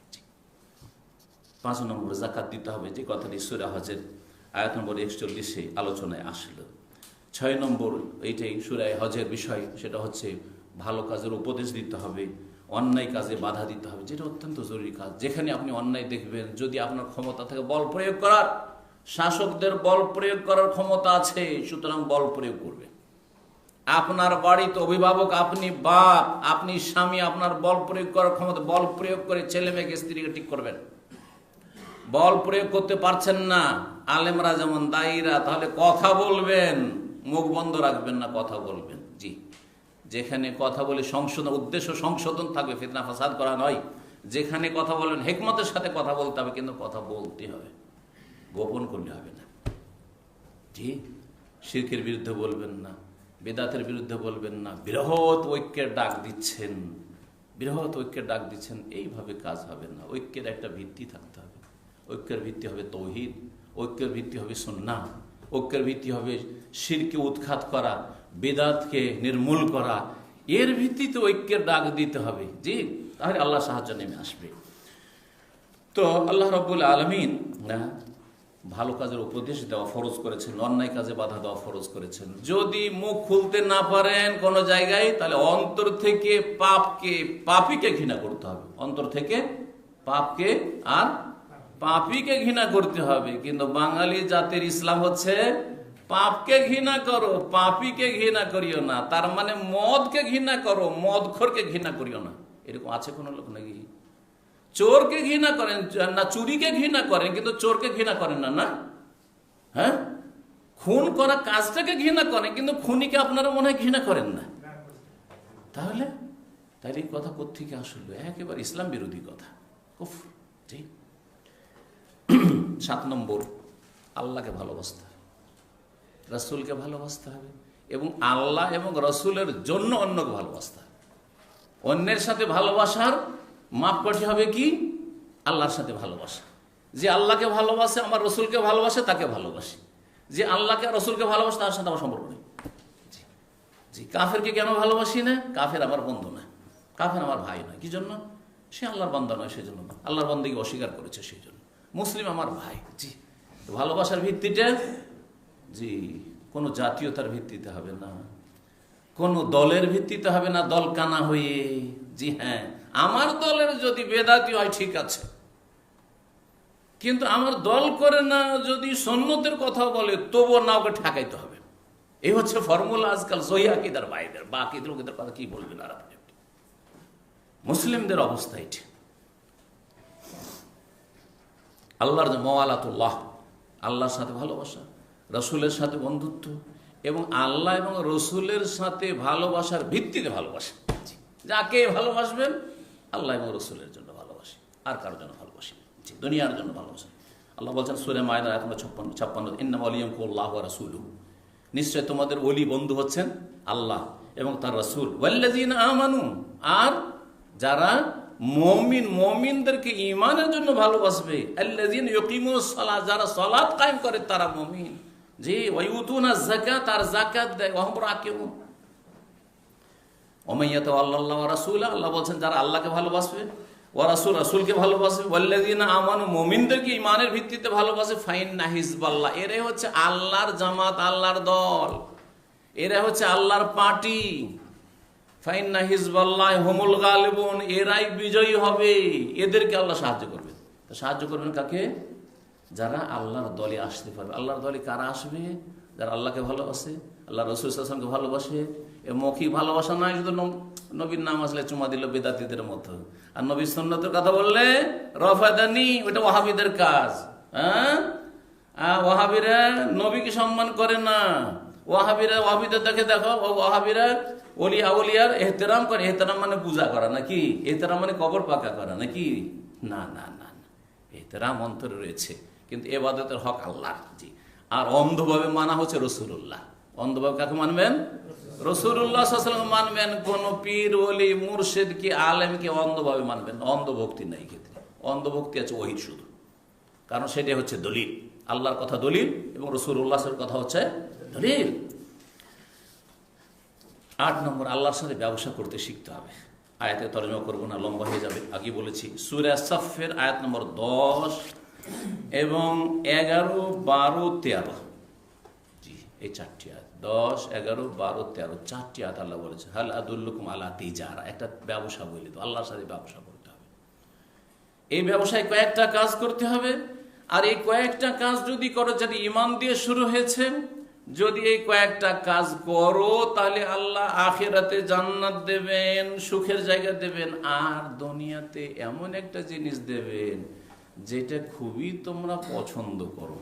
5 নম্বর যাকাত দিতে হবে, যে কথাটি সূরা হজের আয়াত নম্বর 41 আলোচনায় আসলো। 6 নম্বর এইটাই সূরা হজের বিষয়, সেটা হচ্ছে ভালো কাজের উপদেশ দিতে হবে, অন্যায় কাজে বাধা দিতে হবে, যেটা অত্যন্ত জরুরি কাজ। যেখানে আপনি অন্যায় দেখবেন, যদি আপনার ক্ষমতা থাকে বল প্রয়োগ করার, শাসকদের বল প্রয়োগ করার ক্ষমতা আছে, সুতরাং বল প্রয়োগ করবে। আপনার বাড়িতে অভিভাবক, আপনি বাপ, আপনি স্বামী, আপনার বল প্রয়োগ করার ক্ষমতা, বল প্রয়োগ করে ছেলে মেয়েকে স্ত্রীকে ঠিক করবেন। বল প্রয়োগ করতে পারছেন না, আলেমরা যেমন দায়ীরা, তাহলে কথা বলবেন, মুখ বন্ধ রাখবেন না, কথা বলবেন। জি, যেখানে কথা বলে সংশোধন, উদ্দেশ্য সংশোধন থাকবে, ফিতনা ফাসাদ করা নয়। যেখানে কথা বলবেন হিকমতের সাথে কথা বলতে হবে, কিন্তু কথা বলতে হবে, গোপন করলে হবে না। জি, শিরকের বিরুদ্ধে বলবেন না, বেদাতের বিরুদ্ধে বলবেন না, বৃহৎ ঐক্যের ডাক দিচ্ছেন, বৃহৎ ঐক্যের ডাক দিচ্ছেন, এইভাবে কাজ হবে না। ঐক্যের একটা ভিত্তি থাকতে হবে। ঐক্যের ভিত্তি হবে তৌহিদ, ঐক্যের ভিত্তি হবে সুন্নাহ, ঐক্যের ভিত্তি হবে শিরকে উৎখাত করা, বেদাতকে নির্মূল করা। এর ভিত্তিতে ঐক্যের ডাক দিতে হবে। জি, তাহলে আল্লাহ সাহায্য নেমে আসবে। তো আল্লাহ রাব্বুল আলামিন ভালো কাজের উপদেশ দেওয়া ফরজ করেছেন, অন্যায় কাজে বাধা দেওয়া ফরজ করেছেন। যদি মুখ খুলতে না পারেন কোনো জায়গায়, তাহলে অন্তর থেকে পাপীকে ঘৃণা করতে হবে। অন্তর থেকে পাপকে আর পাপীকে ঘৃণা করতে হবে। কিন্তু বাঙালি জাতির ইসলাম হচ্ছে পাপকে ঘৃণা করো, পাপীকে ঘৃণা করিও না। তার মানে মদকে ঘৃণা করো, মদখোরকে ঘৃণা করিও না। এরকম আছে কোনো লোক নাকি? চোরকে ঘৃণা করেন না, চুরিকে ঘৃণা করেন, কিন্তু চোরকে ঘৃণা করেন না। না, হ্যাঁ, খুন করা কাজটাকে ঘৃণা করেন, কিন্তু খুনিকে আপনারা মনে হয় ঘৃণা করেন না। তাহলে এই কথা কোত্থেকে আসলে? একেবারে ইসলাম বিরোধী কথা, কুফর। ঠিক। 7 নম্বর, আল্লাহকে ভালোবাসতে হবে, রাসূলকে ভালোবাসতে হবে, এবং আল্লাহ এবং রাসূলের জন্য অন্যকে ভালোবাসতে হবে। অন্যের সাথে ভালোবাসার মাপকাঠি হবে কি? আল্লাহর সাথে ভালোবাসা। যে আল্লাহকে ভালোবাসে, আমার রসুলকে ভালোবাসে, তাকে ভালোবাসি। যে আল্লাহকে রসুলকে ভালোবাসে, তার সাথে আমার সম্পর্ক নেই। জি, কাফেরকে কেন ভালোবাসি না? কাফের আমার বন্ধু না, কাফের আমার ভাই নয়। কি জন্য? সে আল্লাহর বান্দা নয়, সেই জন্য না, আল্লাহর বান্দাকে অস্বীকার করেছে, সেই জন্য। মুসলিম আমার ভাই। জি, ভালোবাসার ভিত্তিটা জি কোনো জাতীয়তার ভিত্তিতে হবে না, কোনো দলের ভিত্তিতে হবে না, দল কানা হয়ে। জি হ্যাঁ, আমার দলের যদি বেদাতি হয় ঠিক আছে, কিন্তু আমার দল করে না যদি সুন্নতের কথা বলে, তবুও না ওকে ঠেকাইতে হবে। এই হচ্ছে ফর্মুলা আজকাল সহিহ আকীদার ভাইদের। বাকি লোকেদের কথা কি বলবেন আর আপনি? মুসলিমদের অবস্থা এটি। আল্লাহর যে মাওয়ালাতুল্লাহ, আল্লাহর সাথে ভালোবাসা, রসুলের সাথে বন্ধুত্ব, এবং আল্লাহ এবং রসুলের সাথে ভালোবাসার ভিত্তিতে ভালোবাসা। যাকে ভালোবাসবেন, আল্লাহ এবং রসুলের জন্য ভালোবাসি, আর কারোর জন্য ভালোবাসি, দুনিয়ার জন্য ভালোবাসি। আল্লাহ বলছেন সূরা মায়দা আয়াত নম্বর 56, ইন্নামা ওয়ালিয়ুকুমুল্লাহু ওয়া রাসূলুহু, নিশ্চয় তোমাদের ওলি বন্ধু হচ্ছেন আল্লাহ এবং তার রাসূল। ওয়াল্লাযীনা আমানু, আর যারা মুমিন, মুমিনদেরকে ঈমানের জন্য ভালোবাসবে। আল্লাযীনা ইউকিমুস সালাত, যারা সালাত কায়েম করে তারা মুমিন। জি, ওয়া ইউতুনাজ যাকাত, আর যাকাত দেয়। ওয়া হুম রাকিউন। ওয়া মান ইয়াতাওয়াল্লাল্লাহু ওয়া রাসূলা, আল্লাহ বলছেন যারা আল্লাহকে ভালোবাসবে, ওয়া রাসূল, রাসূলকে ভালোবাসবে, ওয়াল্লাযীনা আমানু, মুমিনদেরকে ঈমানের ভিত্তিতে ভালোবাসে, ফাইন্না হিজবাল্লাহ, এরাই হচ্ছে আল্লাহর জামাত, আল্লাহর দল, এরা হচ্ছে আল্লাহর পার্টি। ফাইন্না হিজবাল্লাহ হুমুল গালিবুন, এরাই বিজয়ী হবে, এদেরকে আল্লাহ সাহায্য করবে। তো সাহায্য করবেন কাকে? যারা আল্লাহর দলে আসতে পারবে। আল্লাহর দলে কারা আসবে? যারা আল্লাহকে ভালোবাসে, আল্লাহ রসুল সাল্লাল্লাহু আলাইহি ওয়াসাল্লামকে ভালোবাসে। এ মৌখিক ভালোবাসা নয়, শুধু নবীর নাম আসলে চুমা দিল বেদাতীদের মতো, আর নবীর সুন্নতের কথা বললে রফাদানি, ওটা ওয়াহাবিদের কাজ। হ্যাঁ, ওয়াহাবিরা নবীকে সম্মান করে না। ওয়াহাবিদের দেখো, ওয়াহাবিরা ওলিয়া আউলিয়ার এহতেরাম করে। এহতেরাম মানে পূজা করা নাকি? এহতেরাম মানে কবর পাকা করা নাকি? না না না, এহতেরাম অন্তরে রয়েছে, কিন্তু ইবাদতের হক আল্লাহর। জি, আর অন্ধভাবে মানা হচ্ছে রসুল্লাহ। অন্ধভাবে কাকে মানবেন? রসুল্লাহ সাল্লাল্লাহু আলাইহি ওয়াসাল্লাম মানবেন। কোন পীর, ওলি, মুর্শিদ কি আলেমকে অন্ধভাবে মানবেন? অন্ধভক্তি নাই ক্ষেত্রে, অন্ধভক্তি আছে ওহী শুধু, কারণ সেটাই হচ্ছে দলিল। আল্লাহর কথা দলিল এবং রাসূলুল্লাহর কথা হচ্ছে দলিল। 8 নম্বর, আল্লাহর সাথে ব্যবসা করতে শিখতে হবে। আয়াতে তর্জমা করব না, লম্বা হয়ে যাবে। আগে বলেছি সূরা সাফের আয়াত নম্বর 10 এবং 11, 12, 13, জি এই 4টি আয়াত, 10, 11, 12, 13 4টি আয়াত আল্লাহ বলেছে হাল আদুল্লুকুম আলা তিজারা, একটা ব্যবসা বলে তো, আল্লাহর সাথে ব্যবসা করতে হবে। এই ব্যবসায় কয়েকটা কাজ করতে হবে, আর এই কয়েকটা কাজ যদি করো, যদি ঈমান দিয়ে শুরু হয়েছে, যদি এই কয়েকটা কাজ করো তাহলে আল্লাহ আখিরাতে জান্নাত দেবেন, সুখের জায়গা দেবেন, আর দুনিয়াতে এমন একটা জিনিস দেবেন যেটা খুবই তোমরা পছন্দ করো।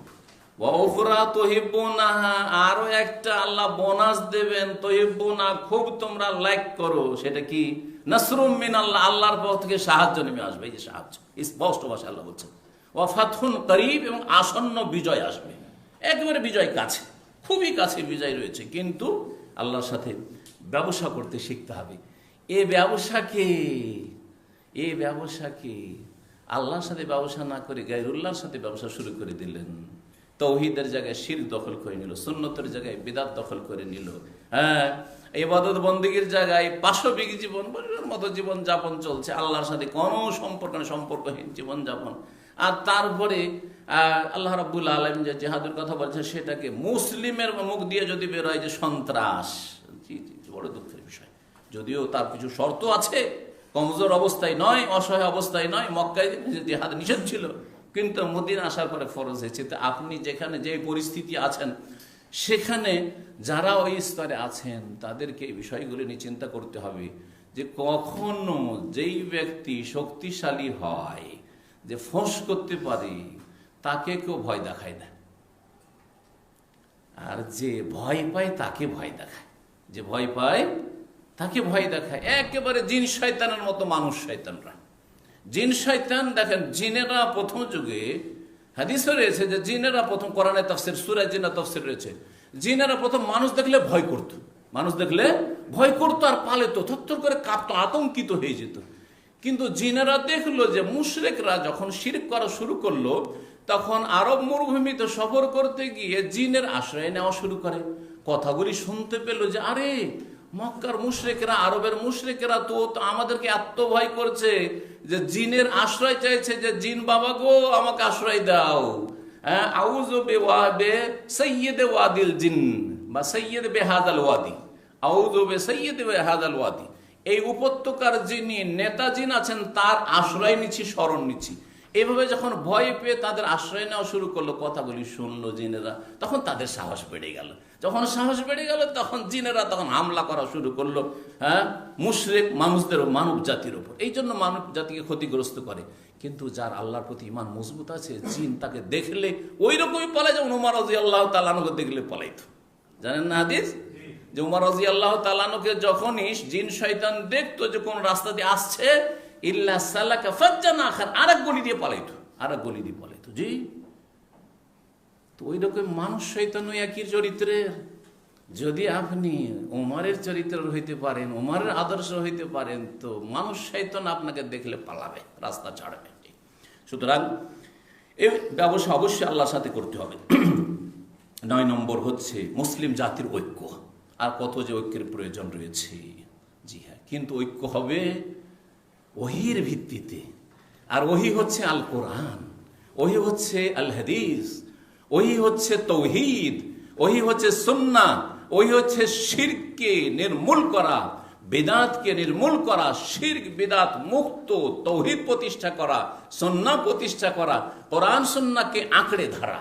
ওয়া তুহিব্বুনাহা, আরো একটা আল্লাহ বোনাস দেবেন, তুহিব্বুনা, খুব তোমরা লাইক করো। সেটা কি? নাসরুম মিনাল্লাহ, আল্লাহর পক্ষ থেকে সাহায্য নেমে আসবে। এই যে সাহায্য, স্পষ্ট ভাষায় আল্লাহ বলছেন। ওয়া ফাতহুন করিব, এবং আসন্ন বিজয় আসবে, একেবারে বিজয় কাছে, খুবই কাছে বিজয় রয়েছে। কিন্তু আল্লাহর সাথে ব্যবসা করতে শিখতে হবে। এই ব্যবসাকে আল্লাহর সাথে ব্যবসা না করে গায়রুল্লাহর সাথে ব্যবসা শুরু করে দিলেন। তৌহিদের জায়গায় শিরক দখল করে নিল, সুন্নতের জায়গায় বিদআত দখল করে নিল, হ্যাঁ, ইবাদত বন্দেগীর জায়গায় পাশবিক জীবন মতো জীবন যাপন চলছে, আল্লাহর সাথে কোনো সম্পর্কহীন জীবন যাপন। আর তারপরে আল্লাহ রাব্বুল আলামিন যে জিহাদের কথা বলছে, সেটাকে মুসলিমের মুখ দিয়ে যদি বের হয় যে সন্ত্রাস, জি জি, বড় দুঃখের বিষয়। যদিও তার কিছু শর্ত আছে, কমজোর অবস্থায় নয়, অসহায় অবস্থায় নয়। মক্কায় জিহাদ নিষেধ ছিল, কিন্তু মদিনা আসার পরে ফরজ হয়েছে। তো আপনি যেখানে যে পরিস্থিতি আছেন, সেখানে যারা ওই স্তরে আছেন তাদেরকে এই বিষয়গুলি নিয়ে চিন্তা করতে হবে যে কখনো যেই ব্যক্তি শক্তিশালী হয়, যে ফোঁস করতে পারে, তাকে কেউ ভয় দেখায় না, আর যে ভয় পায় তাকে ভয় দেখায়। যে ভয় পায় তাকে ভয় দেখায়, একেবারে জিন শয়তানের মতো মানুষ শয়তানরা। জিন শয়তান, দেখেন, জিনেরা প্রথম যুগে হাদিসে রয়েছে যে জিনেরা প্রথম, কোরআনে তাফসীর সূরা জিন তাফসীর রয়েছে, জিনেরা প্রথম মানুষ দেখলে ভয় করত, আর পালাতো, থরথর করে কাঁপতো, আতঙ্কিত হয়ে যেত। কিন্তু জিনেরা দেখলো যে মুশরিকরা যখন শিরক করা শুরু করলো, তখন আরব মরুভূমিতে সফর করতে গিয়ে জিনের আশ্রয় নেওয়া শুরু করে। কথাগুলি শুনতে পেল যে আরে মক্কার মুশরিকরা, আরবের মুশরিকরা তো আমাদেরকে এত ভয় করছে যে জিনের আশ্রয় চাইছে, যে জিন বাবা গো আমাকে আশ্রয় দাও। হ্যাঁ, আউযু বিসাইয়্যিদি ওয়াদিল জিন, বা সাইয়্যিদ বিহাদাল ওয়াদি, আউযু বিসাইয়্যিদি বিহাদাল ওয়াদি, এই উপত্যকার যিনি নেতা জিন আছেন তার আশ্রয় নিচ্ছি, শরণ নিচ্ছি। এভাবে যখন ভয় পেয়ে তাদের আশ্রয় নেওয়া শুরু করলো, কথাগুলি শুনলো জিনেরা, তখন তাদের সাহস বেড়ে গেল। যখন সাহস বেড়ে গেল, তখন জিনেরা তখন হামলা করা শুরু করলো, হ্যাঁ, মুশরিক মানুষদের, মানব জাতির উপর। এই জন্য মানব জাতিকে ক্ষতিগ্রস্ত করে। কিন্তু যার আল্লাহর প্রতি ঈমান মজবুত আছে, জিন তাকে দেখলে ওই রকমই পলায়, যেমন উমর রাদিয়াল্লাহু তাআলা আনহু দেখলে পলাইতো। জানেন না হাদিস, যে উমর রাদিয়াল্লাহু তাআলা আনহুকে যখনই জিন শয়তান দেখতো যে কোন রাস্তা দিয়ে আসছে, ইল্লা সালাকা ফাজ্জান আখার, আরেক গলি দিয়ে পালাইতো, জি। তো ওই রকম মানুষ শয়তান একই চরিত্রের। যদি আপনি উমরের চরিত্রের হইতে পারেন, উমরের আদর্শ হইতে পারেন, তো মানুষ শয়তান আপনাকে দেখলে পালাবে, রাস্তা ছাড়বে। সুতরাং এই ব্যবসা অবশ্যই আল্লাহর সাথে করতে হবে। 9 নম্বর হচ্ছে মুসলিম জাতির ঐক্য। আর কত যে ঐক্যের প্রয়োজন রয়েছে, জি হ্যাঁ, কিন্তু ঐক্য হবে ওহীর ভিত্তিতে। আর ওহী হচ্ছে আল কোরআন, ওহী হচ্ছে আল হাদিস, ওহী হচ্ছে তৌহিদ, ওহী হচ্ছে সুন্নাহ, ওহী হচ্ছে শিরককে নির্মূল করা, বিদআতকে নির্মূল করা, শিরক বিদআত মুক্ত তৌহিদ প্রতিষ্ঠা করা, সুন্নাহ প্রতিষ্ঠা করা, কোরআন সুন্নাহকে আঁকড়ে ধরা।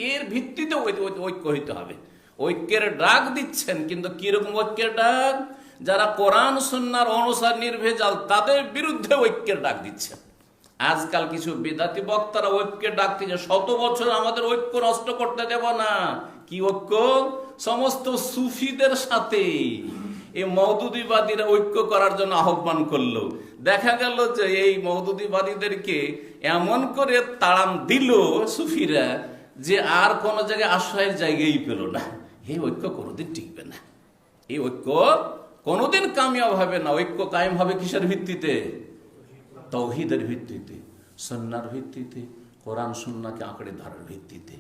এর ভিত্তিতে ঐক্য হইতে হবে। ঐক্যের ডাক দিচ্ছেন, কিন্তু কিরকম ঐক্যের ডাক? যারা কোরআন সুন্নাহর অনুসার নির্ভেজাল, তাদের বিরুদ্ধে ঐক্যের ডাক দিচ্ছেন। আজকাল কিছু বিদাতি বক্তারা ঐক্যের ডাক দিচ্ছে, 100 বছর আমাদের ঐক্য নষ্ট করতে দেব না। কি ঐক্য? সমস্ত সুফিদের সাথে এই মওদুদিবাদীরা ঐক্য করার জন্য আহ্বান করলো। দেখা গেল যে এই মওদুদিবাদীদেরকে এমন করে তাড়াম দিল সুফিরা, যে আর কোন জায়গায় আশ্রয়ের জায়গায় পেল না। এই ঐক্য কোনোদিন টিকবে না, এই ঐক্য কোনোদিন কামিয়াব হবে না। ঐক্য কায়েম হবে কিসের ভিত্তিতে? তৌহিদের ভিত্তিতে, সুন্নাহর ভিত্তিতে, কোরআন সুন্নাহকে আঁকড়ে ধরার ভিত্তিতে।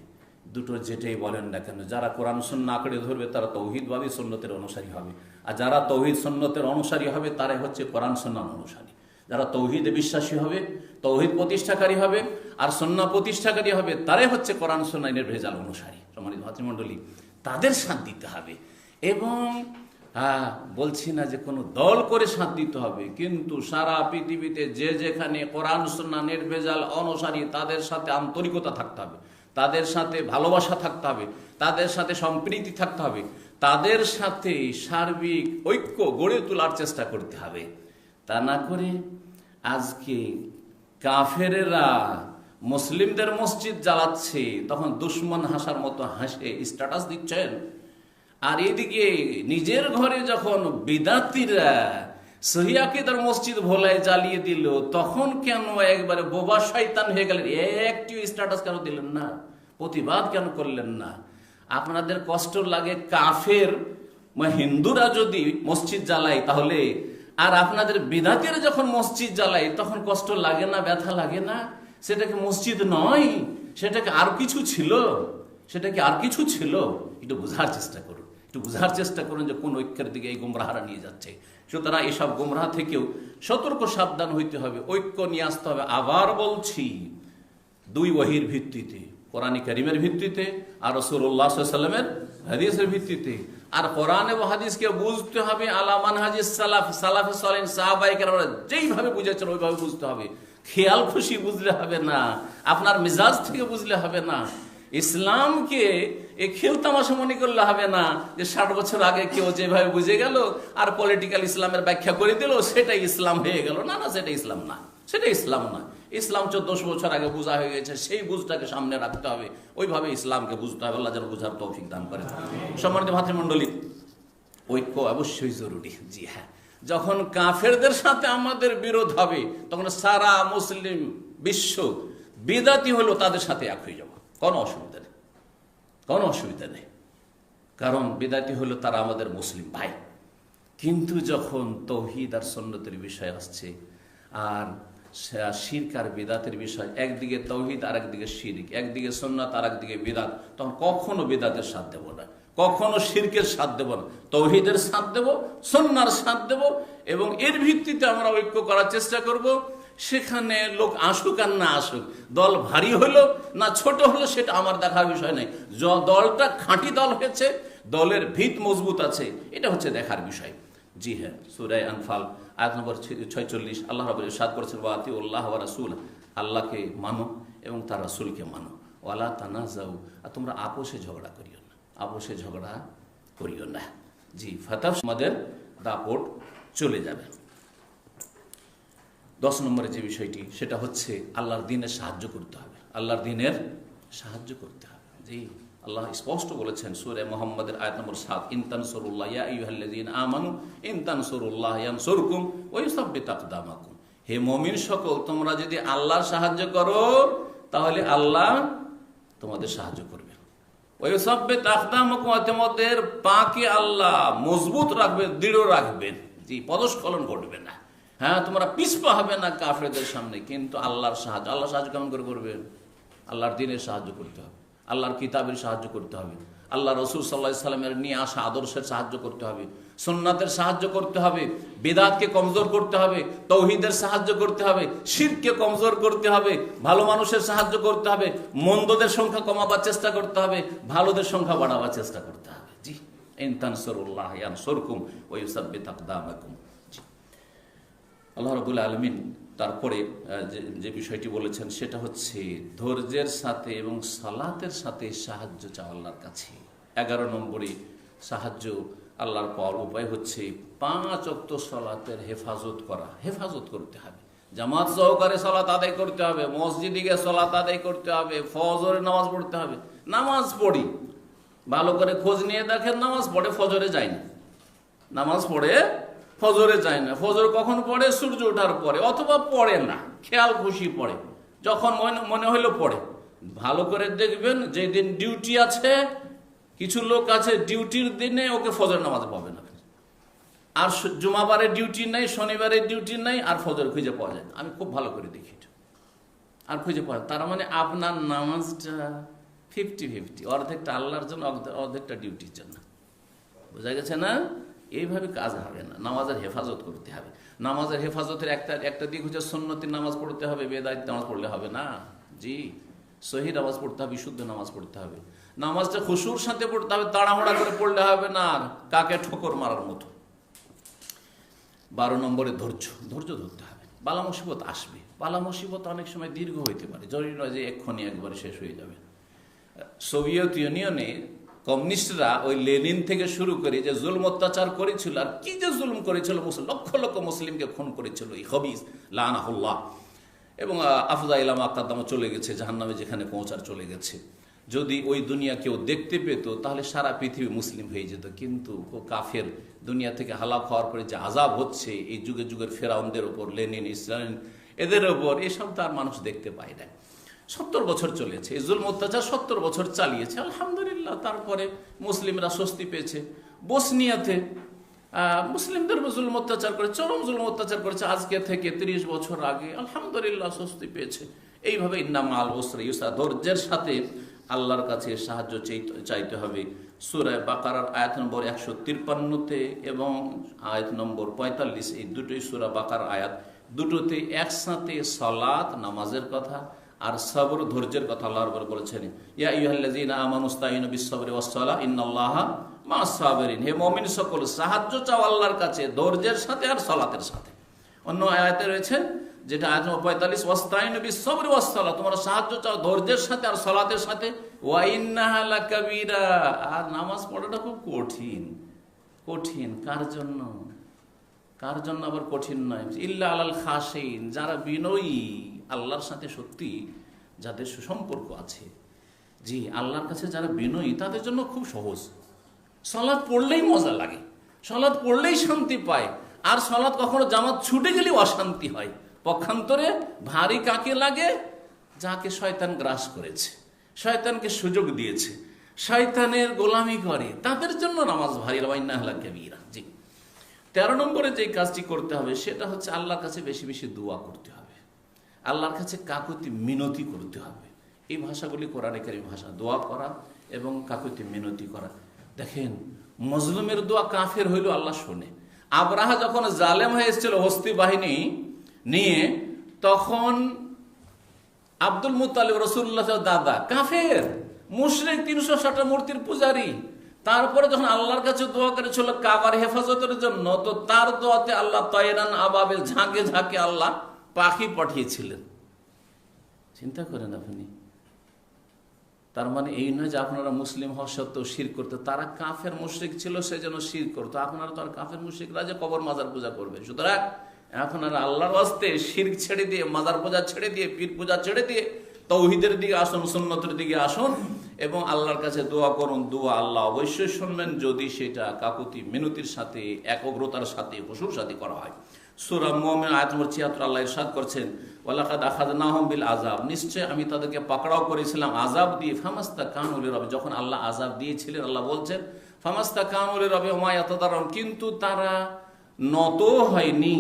দুটো যেটাই বলেন না কেন, যারা কোরআন সুন্নাহ আঁকড়ে ধরবে তারা তৌহিদবাদী, সুন্নতের অনুসারী হবে। আর যারা তৌহিদ সুন্নতের অনুসারী হবে তারাই হচ্ছে কোরআন সুন্নাহর অনুসারী। যারা তৌহিদে বিশ্বাসী হবে, তৌহিদ প্রতিষ্ঠাকারী হবে আর সুন্নাহ প্রতিষ্ঠাকারী হবে, তারাই হচ্ছে কোরআন সুন্নাহের ভেজাল অনুসারী। সম্মানিত ভাতৃমণ্ডলী, তাদের সাথ দিতে হবে। এবং বলছি না যে কোনো দল করে সাথ দিতে হবে, কিন্তু সারা পৃথিবীতে যে যেখানে কোরআন সুন্নাহ নির্ভেজাল অনুসারী, তাদের সাথে আন্তরিকতা থাকতে হবে, তাদের সাথে ভালোবাসা থাকতে হবে, তাদের সাথে সম্প্রীতি থাকতে হবে, তাদের সাথে সার্বিক ঐক্য গড়ে তোলার চেষ্টা করতে হবে। তা না করে আজকে কাফেরেরা মুসলিমদের মসজিদ জ্বালাচ্ছে, তখন দুশ্মন হাসার মতো হাসে স্ট্যাটাস দিচ্ছেন। আর এদিকে নিজের ঘরে যখন বিদাতিরা সহিহ আকীদার মসজিদ ভোলায় জ্বালিয়ে দিল, তখন কেন একবারে বোবা শয়তান হয়ে গেলেন? একটিও স্ট্যাটাস কেন দিলেন না? প্রতিবাদ কেন করলেন না? আপনাদের কষ্ট লাগে কাফের হিন্দুরা যদি মসজিদ জ্বালায় তাহলে, আর আপনাদের বিদাতিরা যখন মসজিদ জ্বালায় তখন কষ্ট লাগে না, ব্যথা লাগে না? সেটাকে মসজিদ নয়, সেটাকে আর কিছু ছিল, সেটাকে আর কিছু ছিল। একটু বোঝার চেষ্টা করুন, একটু বোঝার চেষ্টা করুন যে কোন ঐক্যের দিকে এই গোমরাহারা নিয়ে যাচ্ছে। সুতরাং এসব গোমরাহ থেকেও সতর্ক সাবধান হইতে হবে, ঐক্য নিয়ে আসতে হবে। আবার বলছি, দুই ওহীর ভিত্তিতে, কোরআন কারীমের ভিত্তিতে আর রাসূলুল্লাহ সাল্লাল্লাহু আলাইহি ওয়াসাল্লামের হাদিসের ভিত্তিতে। আর কোরআন এবং হাদিসকে বুঝতে হবে আলা মানহাজিস সালাফ, সালাফে সালেহিন সাহাবায়ে কেরামরা যেইভাবে বুঝেছেন ওইভাবে বুঝতে হবে। খেয়াল খুশি বুঝলে হবে না, আপনার মেজাজ থেকে বুঝলে হবে না। ইসলামকে এ খেলতামাশা মনে করলে হবে না যে 60 বছর আগে কেউ যেভাবে বুঝে গেল আর পলিটিক্যাল ইসলামের ব্যাখ্যা করে দিল সেটাই ইসলাম হয়ে গেল। না না, সেটা ইসলাম না, সেটা ইসলাম না। ইসলাম 1400 বছর আগে বোঝা হয়ে গেছে, সেই বুঝটাকে সামনে রাখতে হবে, ওইভাবে ইসলামকে বুঝতে হবে। আল্লাহ যেন বুঝার তৌফিক দান করেন। সম্মানিত ভাতৃমণ্ডলী, ঐক্য অবশ্যই জরুরি। জি হ্যাঁ, যখন কাফেরদের সাথে আমাদের বিরোধ হবে তখন সারা মুসলিম বিশ্ব বিদাতি হলো তাদের সাথে এক হয়ে যাব, কোনো অসুবিধা নেই, কোনো অসুবিধা নেই। কারণ বিদাতি হলো তারা আমাদের মুসলিম ভাই। কিন্তু যখন তৌহিদ আর সুন্নতের বিষয় আসছে, আর শিরক আর বিদাতের বিষয়, একদিকে তৌহিদ আর একদিকে শিরক, একদিকে সুন্নাত আর একদিকে বিদাত, তখন কখনো বিদাতের সাথ দেব না, কখনো শিরকের সাথ দেব না, তৌহিদের সাথ দেব, সুন্নাহর সাথ দেব। এবং এর ভিত্তিতে আমরা ঐক্য করার চেষ্টা করব। সেখানে লোক আসুক আর না আসুক, দল ভারী হলো না ছোট হলো সেটা আমার দেখার বিষয় নেই। দলটা খাঁটি দল হয়েছে, দলের ভিত মজবুত আছে, এটা হচ্ছে দেখার বিষয়। জি হ্যাঁ, সূরা আনফাল আয়াত নম্বর 46 আল্লাহ রাব্বুল ইরশাদ করেছেন, ওয়া আতিউল্লাহ ওয়া রাসূল, আল্লাহকে মানো এবং তার রাসূলকে মানো, ওয়ালা তানাজাউ, আর তোমরা আপোষে ঝগড়া করিও না, আপোষে ঝগড়া করিও না। জি, ফাতাহ আমাদের দাপট চলে যাবে। 10 নম্বরে যে বিষয়টি, সেটা হচ্ছে আল্লাহর দ্বীনের সাহায্য করতে হবে, আল্লাহর দ্বীনের সাহায্য করতে হবে। জি, আল্লাহ স্পষ্ট বলেছেন সূরা মুহাম্মাদের আয়াত নম্বর 7, ইন তানসুরুল্লাহ ইয়া আইয়ুহাল্লাযীনা আমানু ইন তানসুরুল্লাহ ইয়ানসুরকুম ওয়া ইউসাব্বিত আকদামাকুম। হে মুমিন সকল, তোমরা যদি আল্লাহর সাহায্য করো তাহলে আল্লাহ তোমাদের সাহায্য করবে। ওয়া ইউসাব্বিত আকদামাকুম, তোমাদের পাকে আল্লাহ মজবুত রাখবে, দৃঢ় রাখবেন। জি, পদস্খলন ঘটবে না। হ্যাঁ, তোমরা পিছপা হবে না কাফেরদের সামনে। কিন্তু আল্লাহর সাহায্য, আল্লাহর সাহায্য কেমন করে করবেন? আল্লাহর দ্বীনের সাহায্য করতে হবে, আল্লাহর কিতাবের সাহায্য করতে হবে, আল্লাহ রাসূল সাল্লাল্লাহু আলাইহি সাল্লামের নিয়ে আসা আদর্শের সাহায্য করতে হবে, সুন্নাতের সাহায্য করতে হবে, বিদআতকে কমজোর করতে হবে, তৌহিদের সাহায্য করতে হবে, শিরককে কমজোর করতে হবে, ভালো মানুষের সাহায্য করতে হবে, মন্দদের সংখ্যা কমাবার চেষ্টা করতে হবে, ভালোদের সংখ্যা বাড়াবার চেষ্টা করতে হবে। জি, ইন তানসুরুল্লাহ ইয়ানসুরকুম ওয়া ইউসাব্বিত আকদামাকুম। আল্লাহ রাব্বুল আলামিন তারপরে যে বিষয়টি বলেছেন সেটা হচ্ছে ধৈর্যের সাথে এবং সালাতের সাথে সাহায্য চাওয়া আল্লাহর কাছে। 11 নম্বরে সাহায্য আল্লাহর পাওয়ার উপায় হচ্ছে 5 ওয়াক্ত সালাতের হেফাজত করা, হেফাজত করতে হবে, জামাত সহকারে সালাত আদায় করতে হবে, মসজিদে গিয়ে সালাত আদায় করতে হবে, ফজরের নামাজ পড়তে হবে। নামাজ পড়ি, ভালো করে খোঁজ নিয়ে দেখেন, নামাজ পড়ে ফজরে যায় না, নামাজ পড়ে ফজরে যায় না। ফজর কখন পড়ে? সূর্য ওঠার পরে, অথবা পড়ে না, খেয়াল খুশি পড়ে, যখন মনে হইলো পড়ে। ভালো করে দেখবেন, যেদিন ডিউটি আছে, কিছু লোক আছে ডিউটির দিনে ওকে ফজর নামাজ পাবে না, আর জুমাবারে ডিউটি নাই, শনিবারে ডিউটি নাই, আর ফজর খুঁজে পাওয়া যায় না। আমি খুব ভালো করে দেখি, আর খুঁজে পাওয়া যায়। তার মানে আপনার নামাজটা 50-50, অর্ধেকটা আল্লাহর জন্য, অর্ধেকটা ডিউটির জন্য। বোঝা গেছে না? এইভাবে কাজ হবে না। নামাজের হেফাজত করতে হবে। নামাজের হেফাজতের একটা দিক হচ্ছে সুন্নতি নামাজ পড়তে হবে, বেদায়িত নামাজ পড়লে হবে না। জি, সহি নামাজ পড়তে হবে, বিশুদ্ধ নামাজ পড়তে হবে। নামাজটা খুশুর সাথে পড়তে হবে, তাড়াহুড়া করে পড়লে হবে না, কাকে ঠোকর মারার মতো। 12 নম্বরে ধৈর্য ধরতে হবে। বালা মুসিবত আসবে, বালা মুসিবত অনেক সময় দীর্ঘ হইতে পারে, জরুরি নয় যে এক্ষুনি একবারে শেষ হয়ে যাবে। সোভিয়েত ইউনিয়নে কমিউনিস্টরা ওই লেনিন থেকে শুরু করে যে জুলম অত্যাচার করেছিল, আর কি যে জুলম করেছিল, লক্ষ লক্ষ মুসলিমকে খুন করেছিল এই খবিস লানাহুল্লাহ। এবং আফজা ইলামা আকাদ্দামা চলে গেছে জাহান্নামে, যেখানে পৌঁছার চলে গেছে। যদি ওই দুনিয়া কেউ দেখতে পেত তাহলে সারা পৃথিবী মুসলিম হয়ে যেত। কিন্তু কাফের দুনিয়া থেকে হালাক হওয়ার পরে যে আযাব হচ্ছে এই যুগে যুগের ফেরাউনদের ওপর, লেনিন, ইসরায়েল, এদের ওপর, এসব তার মানুষ দেখতে পায় না। 70 বছর চলেছে এই জুলম অত্যাচার, 70 বছর চালিয়েছে, আলহামদুলিল্লাহ। তারপরে মুসলিমরা স্বস্তি পেয়েছে। বসনিয়াতে মুসলিমদের জুলম অত্যাচার করে, চরম জুলম অত্যাচার করেছে আজকে থেকে 30 বছর আগে, আলহামদুলিল্লাহ স্বস্তি পেয়েছে। এইভাবে ইন্না মাল উসরি ইউসরা, ধৈর্যের সাথে আল্লাহর কাছে সাহায্য চাইতে হবে। সূরা বাকারার আয়াত নম্বর 153-তে এবং আয়াত নম্বর 45, এই দুটোই সূরা বাকার আয়াত, দুটোতে একসাথে সালাত নামাজের কথা আর সবর ধৈর্যের কথা আল্লাহ রাব্বুল বলেছেন, ইয়া আইয়ুহাল্লাযীনা আমানুস্তাঈনু বিস-সাবরি ওয়াস-সালাহ ইন্নাল্লাহা মা'আস-সাবিরিন। হে মুমিন সকল, সাহায্য চাও আল্লাহর কাছে ধৈর্যের সাথে আর সালাতের সাথে। অন্য আয়াতে রয়েছে, যেটা আয়াত নম্বর 45, ওয়াস্তাঈনু বিস-সাবরি ওয়াস-সালাহ, তোমরা সাহায্য চাও ধৈর্যের সাথে আর সালাতের সাথে। ওয়া ইন্নাহা লাকাবীরা, আর নামাজ পড়াটা খুব কঠিন। কঠিন কার জন্য? কার জন্য আবার কঠিন নয়? ইল্লা আলাল খাশিন, যারা বিনয়ী, আল্লাহর সাথে সত্যি যাদের সুসম্পর্ক আছে, জি, আল্লাহর কাছে যারা বিনয়ী, তাদের জন্য খুব সহজ। সালাত পড়লেই মজা লাগে, সালাত পড়লেই শান্তি পায়। আর সালাত কখনো জামাত ছুটে গেলেও অশান্তি হয়। পক্ষান্তরে ভারী কাকে লাগে? যাকে শয়তান গ্রাস করেছে, শয়তানকে সুযোগ দিয়েছে, শয়তানের গোলামি করে, তাদের জন্য নামাজ ভারী। জি, 13 নম্বরে যে কাজটি করতে হবে সেটা হচ্ছে আল্লাহর কাছে বেশি বেশি দোয়া করতে হবে, আল্লাহর কাছে কাকুতি মিনতি করতে হবে। এই ভাষাগুলি কোরআনে কারীম ভাষা, দোয়া করা এবং কাকুতি মিনতি করা। দেখেন, মজলুমের দোয়া কাফের হইল আল্লাহ শোনে। আবরাহা যখন জালেম হয়ে এসেছিল হস্তি বাহিনী নিয়ে, তখন আব্দুল মুত্তালিব রাসূলুল্লাহ দাদা কাফের মুশরিক, 360টা মূর্তির পূজারী। তারপরে যখন আল্লাহর কাছে দোয়া করেছিল কাবার হেফাজতের জন্য, তো তার দোয়াতে আল্লাহ তয়রান আবাবিল, ঝাঁকে ঝাঁকে আল্লাহ পাখি পাঠিয়েছিলেন। চিন্তা করেন আপনি। তার মানে এই নয় যে আপনারা মুসলিম হওয়া সত্ত্বেও শিরক করতে। তারা কাফের মুশরিক ছিল, সেজন্য শিরক করতো। আপনারা তো আর কাফের মুশরিকরা যে কবর মাজার পূজা করবে। সুতরাং আপনারা আল্লাহর ওয়াস্তে শিরক ছেড়ে দিয়ে, মাজার পূজা ছেড়ে দিয়ে, পীর পূজা ছেড়ে দিয়ে তাওহীদের দিকে আসুন, সুন্নতের দিকে আসুন এবং আল্লাহর কাছে দোয়া করুন। দোয়া আল্লাহ অবশ্যই শুনবেন যদি সেটা কাকুতি মিনতির সাথে, একাগ্রতার সাথে, হুজুর সাথে করা হয়। সূরা মুমিন আয়াত নম্বর 76 আল্লাহ ইরশাদ করছেন, ওয়ালাকাদ আখাযনাহুম বিল আযাব, নিশ্চয় আমি তাদেরকে পাকড়াও করেছিলাম আযাব দিয়ে। ফামাস্তাকানু লিরাব্বিহিম, যখন আল্লাহ আযাব দিয়েছিলেন, আল্লাহ বলছেন ফামাস্তাকানু লিরাব্বিহিম ওয়া ইয়াতাদাররুন, কিন্তু তারা নত হয়নি,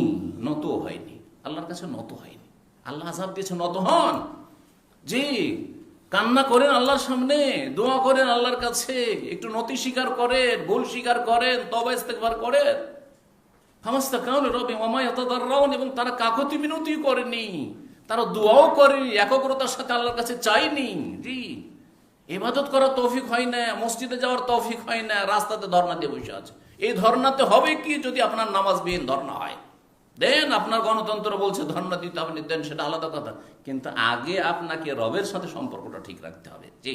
আল্লাহর কাছে নত হয়নি। আল্লাহ আযাব দিয়েছে, নত হন। জি, কান্না করেন আল্লাহর সামনে, দোয়া করেন আল্লাহর কাছে, একটু নতি স্বীকার করেন, ভুল স্বীকার করেন, তওবা ইস্তেগফার করেন। ফামাস্তাকানু লিরাব্বিহিম ওয়া মা ইয়াতাদাররুন, এবং তারা কাকুতি মিনতি করেনি, তারা দোয়াও করেনি, একাগ্রতার সাথে আল্লাহর কাছে চাইনি। জি, ইবাদত করার তৌফিক হয় না, মসজিদে যাওয়ার তৌফিক হয় না, রাস্তাতে ধর্ণা দিয়ে বসে আছে। এই ধর্ণাতে হবে কি যদি আপনার নামাজবিহীন ধর্ণা হয়? দেন, আপনার গণতন্ত্র বলছে ধর্ণা দিতে আপনি দেন, সেটা আলাদা কথা, কিন্তু আগে আপনাকে রবের সাথে সম্পর্কটা ঠিক রাখতে হবে। জি,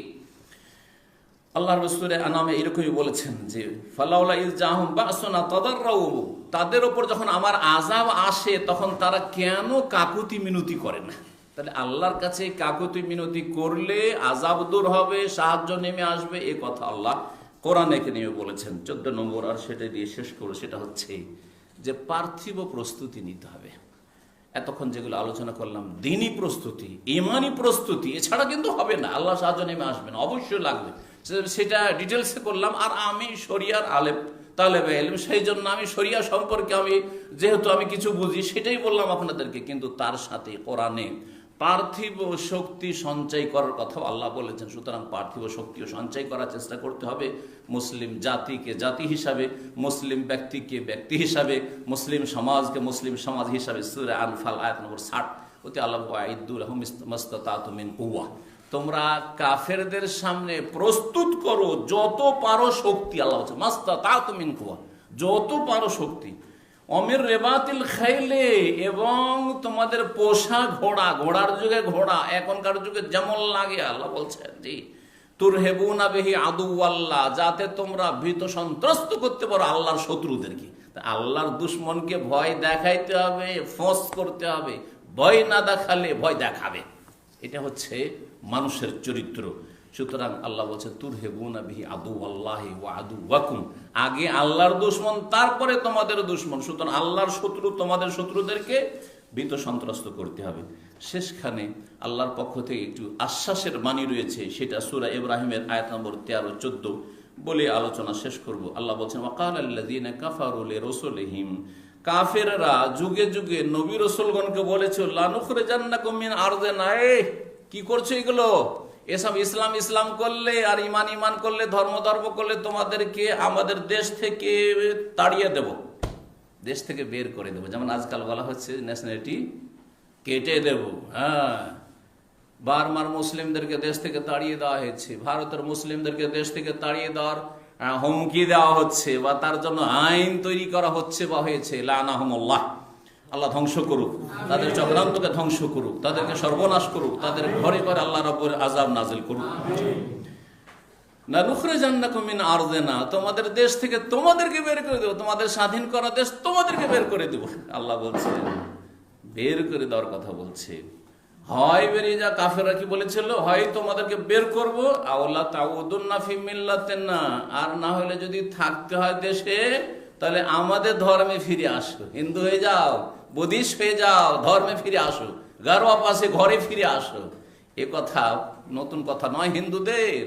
আল্লাহর রাসূল আনামে এরকমই বলেছেন যে ফালাউলা ইজ জাহুম বাসুনা তাদাররাউ, তাদের উপর যখন আমার আযাব আসে তখন তারা কেন কাকুতি মিনতি করে না? তাহলে আল্লাহর কাছে কাকুতি মিনতি করলে আযাব দূর হবে, সাহায্য নেমে আসবে। এই কথা আল্লাহ কোরআনে কারীমে বলেছেন। 14 নম্বর, আর সেটা দিয়ে শেষ করব, সেটা হচ্ছে যে পার্থিব প্রস্তুতি নিতে হবে। এতক্ষণ যেগুলো আলোচনা করলাম, দ্বীনি প্রস্তুতি, ঈমানি প্রস্তুতি, এছাড়া কিন্তু হবে না। আল্লাহ সাহায্য নেমে আসবে না, অবশ্যই লাগবে। সেটা ডিটেলসে করলাম। আর আমি শরিয়ার আলেম, তালেবে ইলম, সেই জন্য আমি শরিয়া সম্পর্কে যেহেতু আমি কিছু বুঝি সেটাই বললাম আপনাদেরকে। কিন্তু তার সাথে কোরআনে পার্থিব শক্তি সঞ্চয় করার কথা আল্লাহ বলেছেন। সুতরাং পার্থিব শক্তিও সঞ্চয় করার চেষ্টা করতে হবে, মুসলিম জাতিকে জাতি হিসাবে, মুসলিম ব্যক্তিকে ব্যক্তি হিসাবে, মুসলিম সমাজকে মুসলিম সমাজ হিসাবে। সূরা আনফাল আয়াত নম্বর 60 ওতে আল্লাহ ওয়াইদুল্লাহুম মাস্তাতাতু মিন কুওয়া, তোমরা কাফেরদের সামনে প্রস্তুত করো যত পারো শক্তি। আল্লাহ বলছে মাস্তাতাতু মিন কুওয়া, যত পারো শক্তি। অমির রেবাতিল খাইলে, এবং তোমাদের পোষা ঘোড়া, ঘোড়ার যুগে ঘোড়া এখনকার যুগে যেমন লাগে আল্লাহ বলছেন জি, তুরহেবুনা বিহি আদুওয়াল্লাহ, যাতে তোমরা ভীত সন্ত্রস্ত করতে পারো আল্লাহর শত্রুদেরকে। আল্লাহর দুশমনকে ভয় দেখাইতে হবে, ফোঁস করতে হবে, ভয় না দেখালে ভয় দেখাবে। এটা হচ্ছে মানুষের চরিত্র। সুতরাং আল্লাহ বলছে তুরহেবুনা বিহি আদুওয়াল্লাহি ওয়া আদুওয়াকুম, আগে আল্লাহর দুশমন তারপরে তোমাদের দুশমন। সুতরাং আল্লাহর শত্রু তোমাদের শত্রুদেরকে ভীত সন্ত্রস্ত করতে হবে। শেষখানে আল্লাহর পক্ষ থেকে একটু আশ্বাসের বাণী রয়েছে, সেটা সূরা ইব্রাহিমের আয়াত নম্বর 13-14 বলে আলোচনা শেষ করব। আল্লাহ বলছেন ওয়াকালাল্লাযীনা কাফারু লিরাসূলিহিম, কাফেররা যুগে যুগে নবী রাসূলগণকে বলেছে লানুখরিজান্নাকুম মিন আরদিনা, কি করছো এগুলো, এসব ইসলাম ইসলাম করলে আর ইমান ইমান করলে, ধর্ম ধর্ম করলে তোমাদেরকে আমাদের দেশ থেকে তাড়িয়ে দেব, দেশ থেকে বের করে দেব। যেমন আজকাল বলা হচ্ছে ন্যাশনালিটি কেটে দেব। হ্যাঁ, বারবার মুসলিমদেরকে দেশ থেকে তাড়িয়ে দেওয়া হয়েছে, ভারতের মুসলিমদেরকে দেশ থেকে তাড়িয়ে দেওয়ার হুমকি দেওয়া হচ্ছে, বা তার জন্য আইন তৈরি করা হচ্ছে বা হয়েছে। লানাহুমুল্লাহ, আল্লাহ ধ্বংস করুক, তাদের চক্রান্তকে ধ্বংস করুক, তাদেরকে সর্বনাশ করুক, তাদের ঘরে ঘরে আল্লাহ রাব্বুল আযাব নাযিল করুক। লানুখরিজান্নাকুম মিন আরদিনা, তোমাদের দেশ থেকে তোমাদেরকে বের করে দেব, তোমাদের স্বাধীন করা দেশ তোমাদেরকে বের করে দেব। আল্লাহ বলছে বের করে দেওয়ার কথা বলছে। হয় বেরিয়ে যা, কাফেররা কি বলেছিল, হয় তোমাদেরকে বের করবো, আওলা তাউদুন্না ফি মিল্লাতিনা, আর না হলে যদি থাকতে হয় দেশে তাহলে আমাদের ধর্মে ফিরে আসো, হিন্দু হয়ে যাও, বুদ্ধিস্ট হয়ে যাও, ধর্মে ফিরে আসো, গারোয়া পাশে ঘরে ফিরে আসো। এ কথা নতুন কথা নয় হিন্দুদের,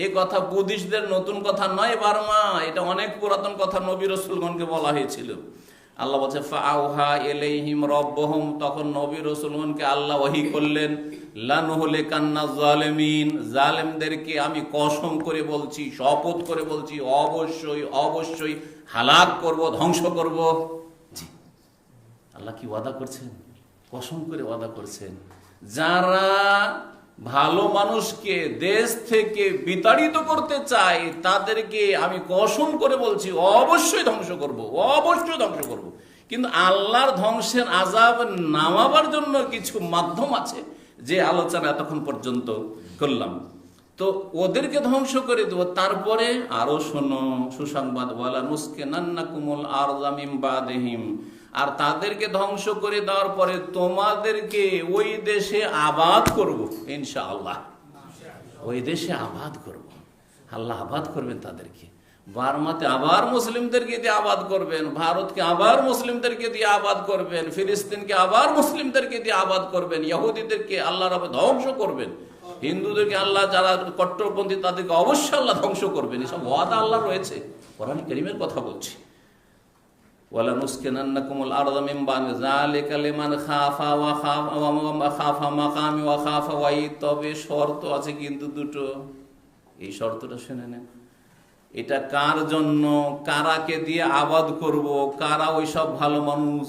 এ কথা বুদ্ধিস্টদের নতুন কথা নয় বার্মা, এটা অনেক পুরাতন কথা, নবী রাসূলগণকে বলা হয়েছিল। আল্লাহ বলছে ফাআউহা ইলাইহিম রাব্বুহুম, তখন নবী রাসূলগণকে আল্লাহ ওহী করলেন লানুহলিকান্না যালিমিন, জালেমদেরকে আমি কসম করে বলছি, শপথ করে বলছি, অবশ্যই অবশ্যই হালাক করব, ধ্বংস করব। জি, আল্লাহ কি ওয়াদা করছেন, কসম করে ওয়াদা করছেন। যারা ভালো মানুষকে দেশ থেকে বিতাড়িত করতে চায় তাদেরকে আমি কসম করে বলছি অবশ্যই ধ্বংস করব, অবশ্যই ধ্বংস করব। কিন্তু আল্লাহর ধ্বংসের আযাব নামাবার জন্য কিছু মাধ্যম আছে, যে আলোচনা এতক্ষণ পর্যন্ত করলাম। তো ওদেরকে ধ্বংস করে দেব, তারপরে আরো শোনো সুসংবাদ, ওয়ালা নুসকিনান্নাকুমুল আরযা মিন বাদিহিম, আর তাদেরকে ধ্বংস করে দেওয়ার পরে তোমাদেরকে ওই দেশে আবাদ করব ইনশাআল্লাহ, ওই দেশে আবাদ করব। আল্লাহ আবাদ করবেন তাদেরকে, বার্মাতে আবার মুসলিমদেরকে দিয়ে আবাদ করবেন, ভারতকে আবার মুসলিমদেরকে দিয়ে আবাদ করবেন, ফিলিস্তিনকে আবার মুসলিমদেরকে দিয়ে আবাদ করবেন, ইহুদিদেরকে আল্লাহ রাব্বুল ধ্বংস করবেন, হিন্দুদেরকে আল্লাহ যারা কট্টরপন্থী তাদেরকে অবশ্যই আল্লাহ ধ্বংস করবেন। এসব ওয়াদা আল্লাহ রয়েছে, কোরআন কারীমের কথা বলছি। ওয়ালা নুসকিনান্নাকুমুল আরযা মিন বাদি যালিকা লিমান খাফা ওয়া খাফা মাকামি ওয়া খাফা ওয়াইদ, তবে শর্ত আছে কিন্তু দুটো, এই শর্তটা শুনে নেন। এটা কার জন্য, কারাকে দিয়ে আবাদ করব, কারা ওই সব ভালো মানুষ,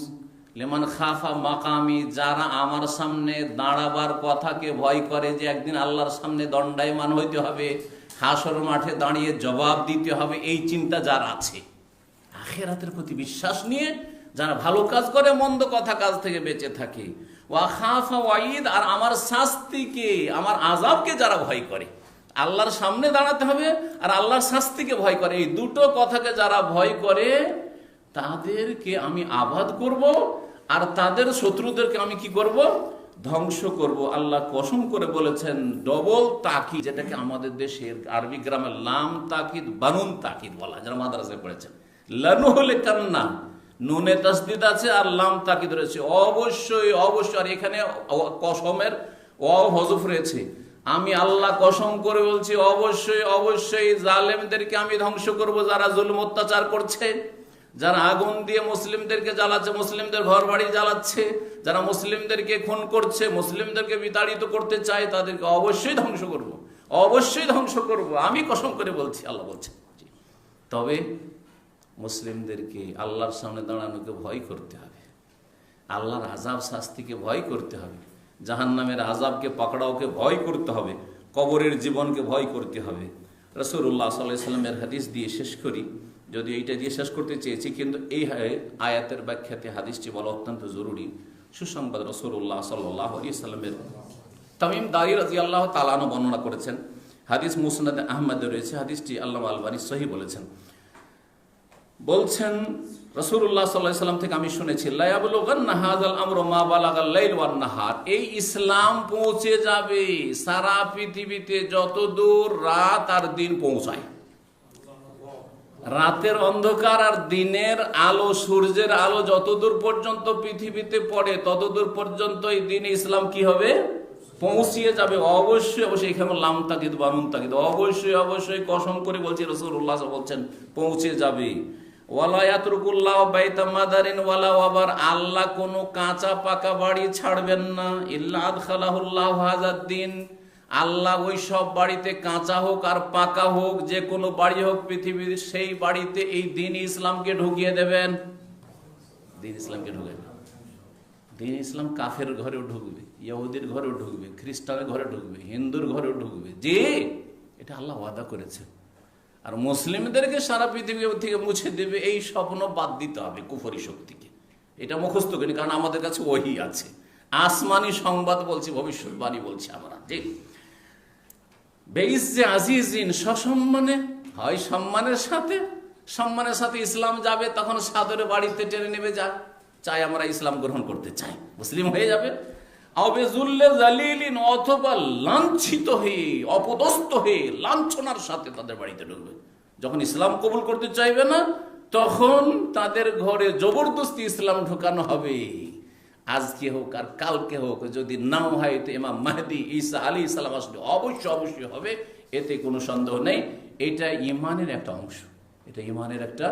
লিমান খাফা মাকামি, যারা আমার সামনে দাঁড়াবার কথাকে ভয় করে, যে একদিন আল্লাহর সামনে দণ্ডায়মান হইতে হবে, হাসর মাঠে দাঁড়িয়ে জবাব দিতে হবে, এই চিন্তা যার আছে, আখিরাতের প্রতি বিশ্বাস নিয়ে যারা ভালো কাজ করে, মন্দ কথা কাজ থেকে বেঁচে থাকে, ওয়া খাফা ওয়াইদ, আর আমার শাস্তিকে, আমার আযাবকে যারা ভয় করে, আল্লাহর সামনে দাঁড়াতে হবে আর আল্লাহর শাস্তিকে ভয় করে, এই দুটো কথাকে যারা ভয় করে তাদেরকে আমি আবাদ করব, আর তাদের শত্রুদেরকে আমি কি করব, ধ্বংস করব। আল্লাহ কসম করে বলেছেন, ডবল তাকিদ, যেটাকে আমাদের দেশের আরবি গ্রামে লাম তাকিদ বানুন তাকিদ বলা, যারা মাদ্রাসায় পড়েছেন। লানু হলে কান্না, নুনে তাসদিদ আছে আর লাম তাকিদ রয়েছে, অবশ্যই অবশ্যই। আর এখানে কসমের হযফ রয়েছে, আমি আল্লাহ কসম করে বলছি অবশ্যই অবশ্যই জালেমদেরকে আমি ধ্বংস করব, যারা জুলুম অত্যাচার করছে, যারা আগুন দিয়ে মুসলিমদেরকে জ্বালাচ্ছে, মুসলিমদের ঘর বাড়ি জ্বালাচ্ছে, যারা মুসলিমদেরকে খুন করছে, মুসলিমদেরকে বিতাড়িত করতে চায়, তাদেরকে অবশ্যই ধ্বংস করব, অবশ্যই ধ্বংস করব, আমি কসম করে বলছি, আল্লাহ বলছে। তবে মুসলিমদেরকে আল্লাহর সামনে দাঁড়ানোকে ভয় করতে হবে, আল্লাহর আযাব শাস্তিকে ভয় করতে হবে, জাহান্নামের আযাবকে পাকড়াওকে ভয় করতে হবে, কবরের জীবনকে ভয় করতে হবে। রাসূলুল্লাহ সাল্লাল্লাহু আলাইহি ওয়াসাল্লামের হাদিস দিয়ে শেষ করি, যদি এইটা দিয়ে শেষ করতে চেয়েছি, কিন্তু এই আয়াতের ব্যাখ্যাতে হাদিসটি বলা অত্যন্ত জরুরি। সুসংবাদ রাসূলুল্লাহ সাল্লাল্লাহু আলাইহি ওয়াসাল্লামের তামিম দারি রাদিয়াল্লাহু তাআলা আনহু বর্ণনা করেছেন, হাদিস মুসনাদে আহমদে রয়েছে, হাদিসটি আল্লামা আলবানী সহিহ বলেছেন। বলছেন রাসূলুল্লাহ সাল্লাল্লাহু আলাইহি ওয়াসাল্লাম থেকে আমি শুনেছি, লা ইয়াবলুগান্না হাযাল আমরু মা বালাগাল লাইল ওয়ান নাহার, এই ইসলাম পৌঁছে যাবে সারা পৃথিবীতে যত দূর রাত আর দিন পৌঁছায়। রাতের অন্ধকার আর দিনের আলো, সূর্যের আলো যতদূর পর্যন্ত পৃথিবীতে পড়ে ততদূর পর্যন্ত এই দিনে ইসলাম কি হবে, পৌঁছিয়ে যাবে। অবশ্যই অবশ্যই, এখানে লাম তাকিদ বা নুন তাকিদ, অবশ্যই অবশ্যই কসম করে বলছি, রাসূলুল্লাহ বলছেন পৌঁছে যাবে। ওয়ালা ইয়াতরুকুল্লাহু বাইতাম মাদারিন ওয়ালা ওয়াবার, আল্লাহ কোনো কাঁচা পাকা বাড়ি ছাড়বেন না, ইল্লা আদখালাহুল্লাহু হাযাদ দ্বীন, আল্লাহ ওই সব বাড়িতে কাঁচা হোক আর পাকা হোক, যে কোনো বাড়ি হোক পৃথিবীর, সেই বাড়িতে এই দ্বীন ইসলামকে ঢুকিয়ে দেবেন। দ্বীন ইসলামকে ঢুকাবেন। দ্বীন ইসলাম কাফের ঘরেও ঢুকবে, ইহুদির ঘরেও ঢুকবে, খ্রিস্টানের ঘরে ঢুকবে, হিন্দুর ঘরেও ঢুকবে, যে এটা আল্লাহ ওয়াদা করেছে। আর মুসলিমদেরকে সারা পৃথিবী থেকে মুছে দেবে, এই স্বপ্ন বাদ দিতে হবে কুফরি শক্তিকে। এটা মুখস্থ করি, কারণ আমাদের কাছে ওহী আছে, আসমানি সংবাদ বলছি, ভবিষ্যৎবাণী বলছি আমরা। যে বেইজ্জে আজিজিন, সসম্মানে, হয় সম্মানের সাথে ইসলাম যাবে, তখন সাদরে বাড়িতে টেনে নেবে, যা চাই আমরা ইসলাম গ্রহণ করতে চাই, মুসলিম হয়ে যাবে। অথবা লাঞ্ছিত হয়ে, অপদস্থ হয়ে, লাঞ্ছনার সাথে তাদের বাড়িতে ঢুকবে। যখন ইসলাম কবুল করতে চাইবে না, তখন তাদের ঘরে জবরদস্তি ইসলাম ঢোকানো হবে। আজকে হোক আর কালকে হোক, যদি নাও হয় তো ইমাম মাহদি ঈসা আলাইহিস সালাম আসলে অবশ্যই হবে, এতে কোনো সন্দেহ নেই। এটা ঈমানের একটা অংশ, এটা ঈমানের একটা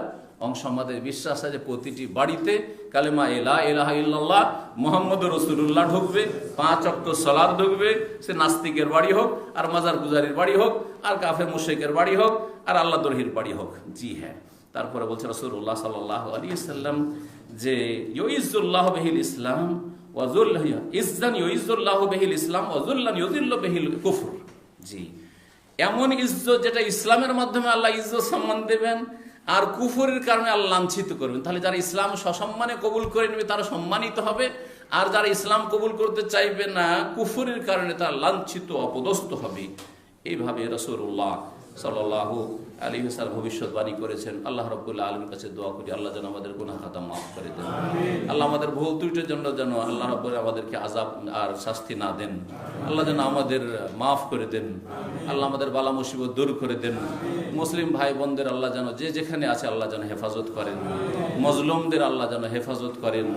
অংশ। আমাদের বিশ্বাস আছে প্রতিটি বাড়িতে কালেমা লা ইলাহা ইল্লাল্লাহ মুহাম্মদুর রাসূলুল্লাহ ঢুকবে, 5 ওয়াক্ত সালাত ঢুকবে, সে নাস্তিকের বাড়ি হোক আর মাজার পূজারীর বাড়ি হোক আর কাফের মুশরিকের বাড়ি হোক আর আল্লাহ দ্রোহীর বাড়ি হোক। জি হ্যাঁ। তারপরে বলছে রাসূলুল্লাহ সাল্লাল্লাহু আলাইহি ওয়াসাল্লাম যে ইউইজ্জুল্লাহু বিহিল ইসলাম ওয়া যুল্লাহু ইজ্জান ইউইজ্জুল্লাহু বিহিল ইসলাম ওয়া যুল্লান ইউযিল্লু বিহিল কুফর। জি, এমন ইজ্জত যেটা ইসলামের মাধ্যমে আল্লাহ ইজ্জত সম্মান দেবেন, আর কুফরের কারণে আল্লাহ লাঞ্ছিত করবেন। তাহলে যারা ইসলাম সসম্মানে কবুল করে নেবে তারা সম্মানিত হবে, আর যারা ইসলাম কবুল করতে চাইবে না, কুফরের কারণে তারা লাঞ্ছিত, অপদস্থ হবে। এইভাবে রাসূলুল্লাহ সাল্লাল্লাহু আলাইহি ওয়াসাল্লাম ভবিষ্যৎবাণী করেছেন। আল্লাহ রাব্বুল আলামিনের কাছে দোয়া করি, আল্লাহ যেন আমাদের গুনাহ খাতা মাফ করে দেন, আল্লাহ আমাদের ভুল ত্রুটির জন্য যেন আল্লাহ রাব্বুল আমাদেরকে আযাব আর শাস্তি না দেন, আল্লাহ যেন আমাদের মাফ করে দেন, আল্লাহ আমাদের বালা মুসিবত দূর করে দেন। মুসলিম ভাই বোনদের আল্লাহ যেন যে যেখানে আছে আল্লাহ যেন হেফাজত করেন, মজলুমদের আল্লাহ যেন হেফাজত করেন,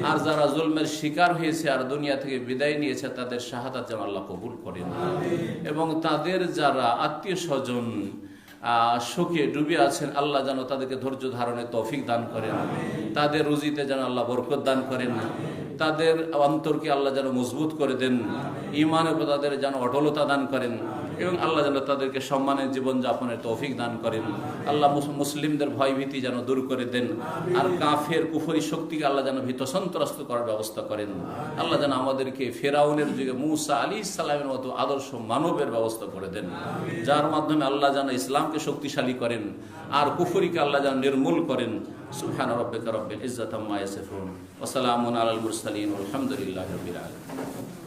আর যারা জুলমের শিকার হয়েছে আর দুনিয়া থেকে বিদায় নিয়েছে তাদের শাহাদাত যেন আল্লাহ কবুল করেন, এবং তাদের যারা আত্মীয় স্বজন শোকে ডুবে আছেন আল্লাহ যেন তাদেরকে ধৈর্য ধারণের তৌফিক দান করেন, তাদের রুজিতে যেন আল্লাহ বরকত দান করেন, তাদের অন্তরকে আল্লাহ যেন মজবুত করে দেন, ঈমানের উপর তাদের যেন অটলতা দান করেন, এবং আল্লাহ যেন তাদেরকে সম্মানের জীবনযাপনের তৌফিক দান করেন। আল্লাহ মুসলিমদের ভয়ভীতি যেন দূর করে দেন, আর কাফের কুফরি শক্তিকে আল্লাহ যেন ভীত সন্ত্রস্ত করার ব্যবস্থা করেন। আল্লাহ যেন আমাদেরকে ফেরাউনের যুগে মূসা আলাইহিস সালামের মতো আদর্শ মানবের ব্যবস্থা করে দেন, যার মাধ্যমে আল্লাহ যেন ইসলামকে শক্তিশালী করেন আর কুফরিকে আল্লাহ যেন নির্মূল করেন। সুবহানা রাব্বিকা রাব্বিল ইজ্জাতি আম্মা ইয়াসিফুন ওয়া সালামুন আলাল মুরসালিন ওয়ালহামদুলিল্লাহি রাব্বিল আলামিন।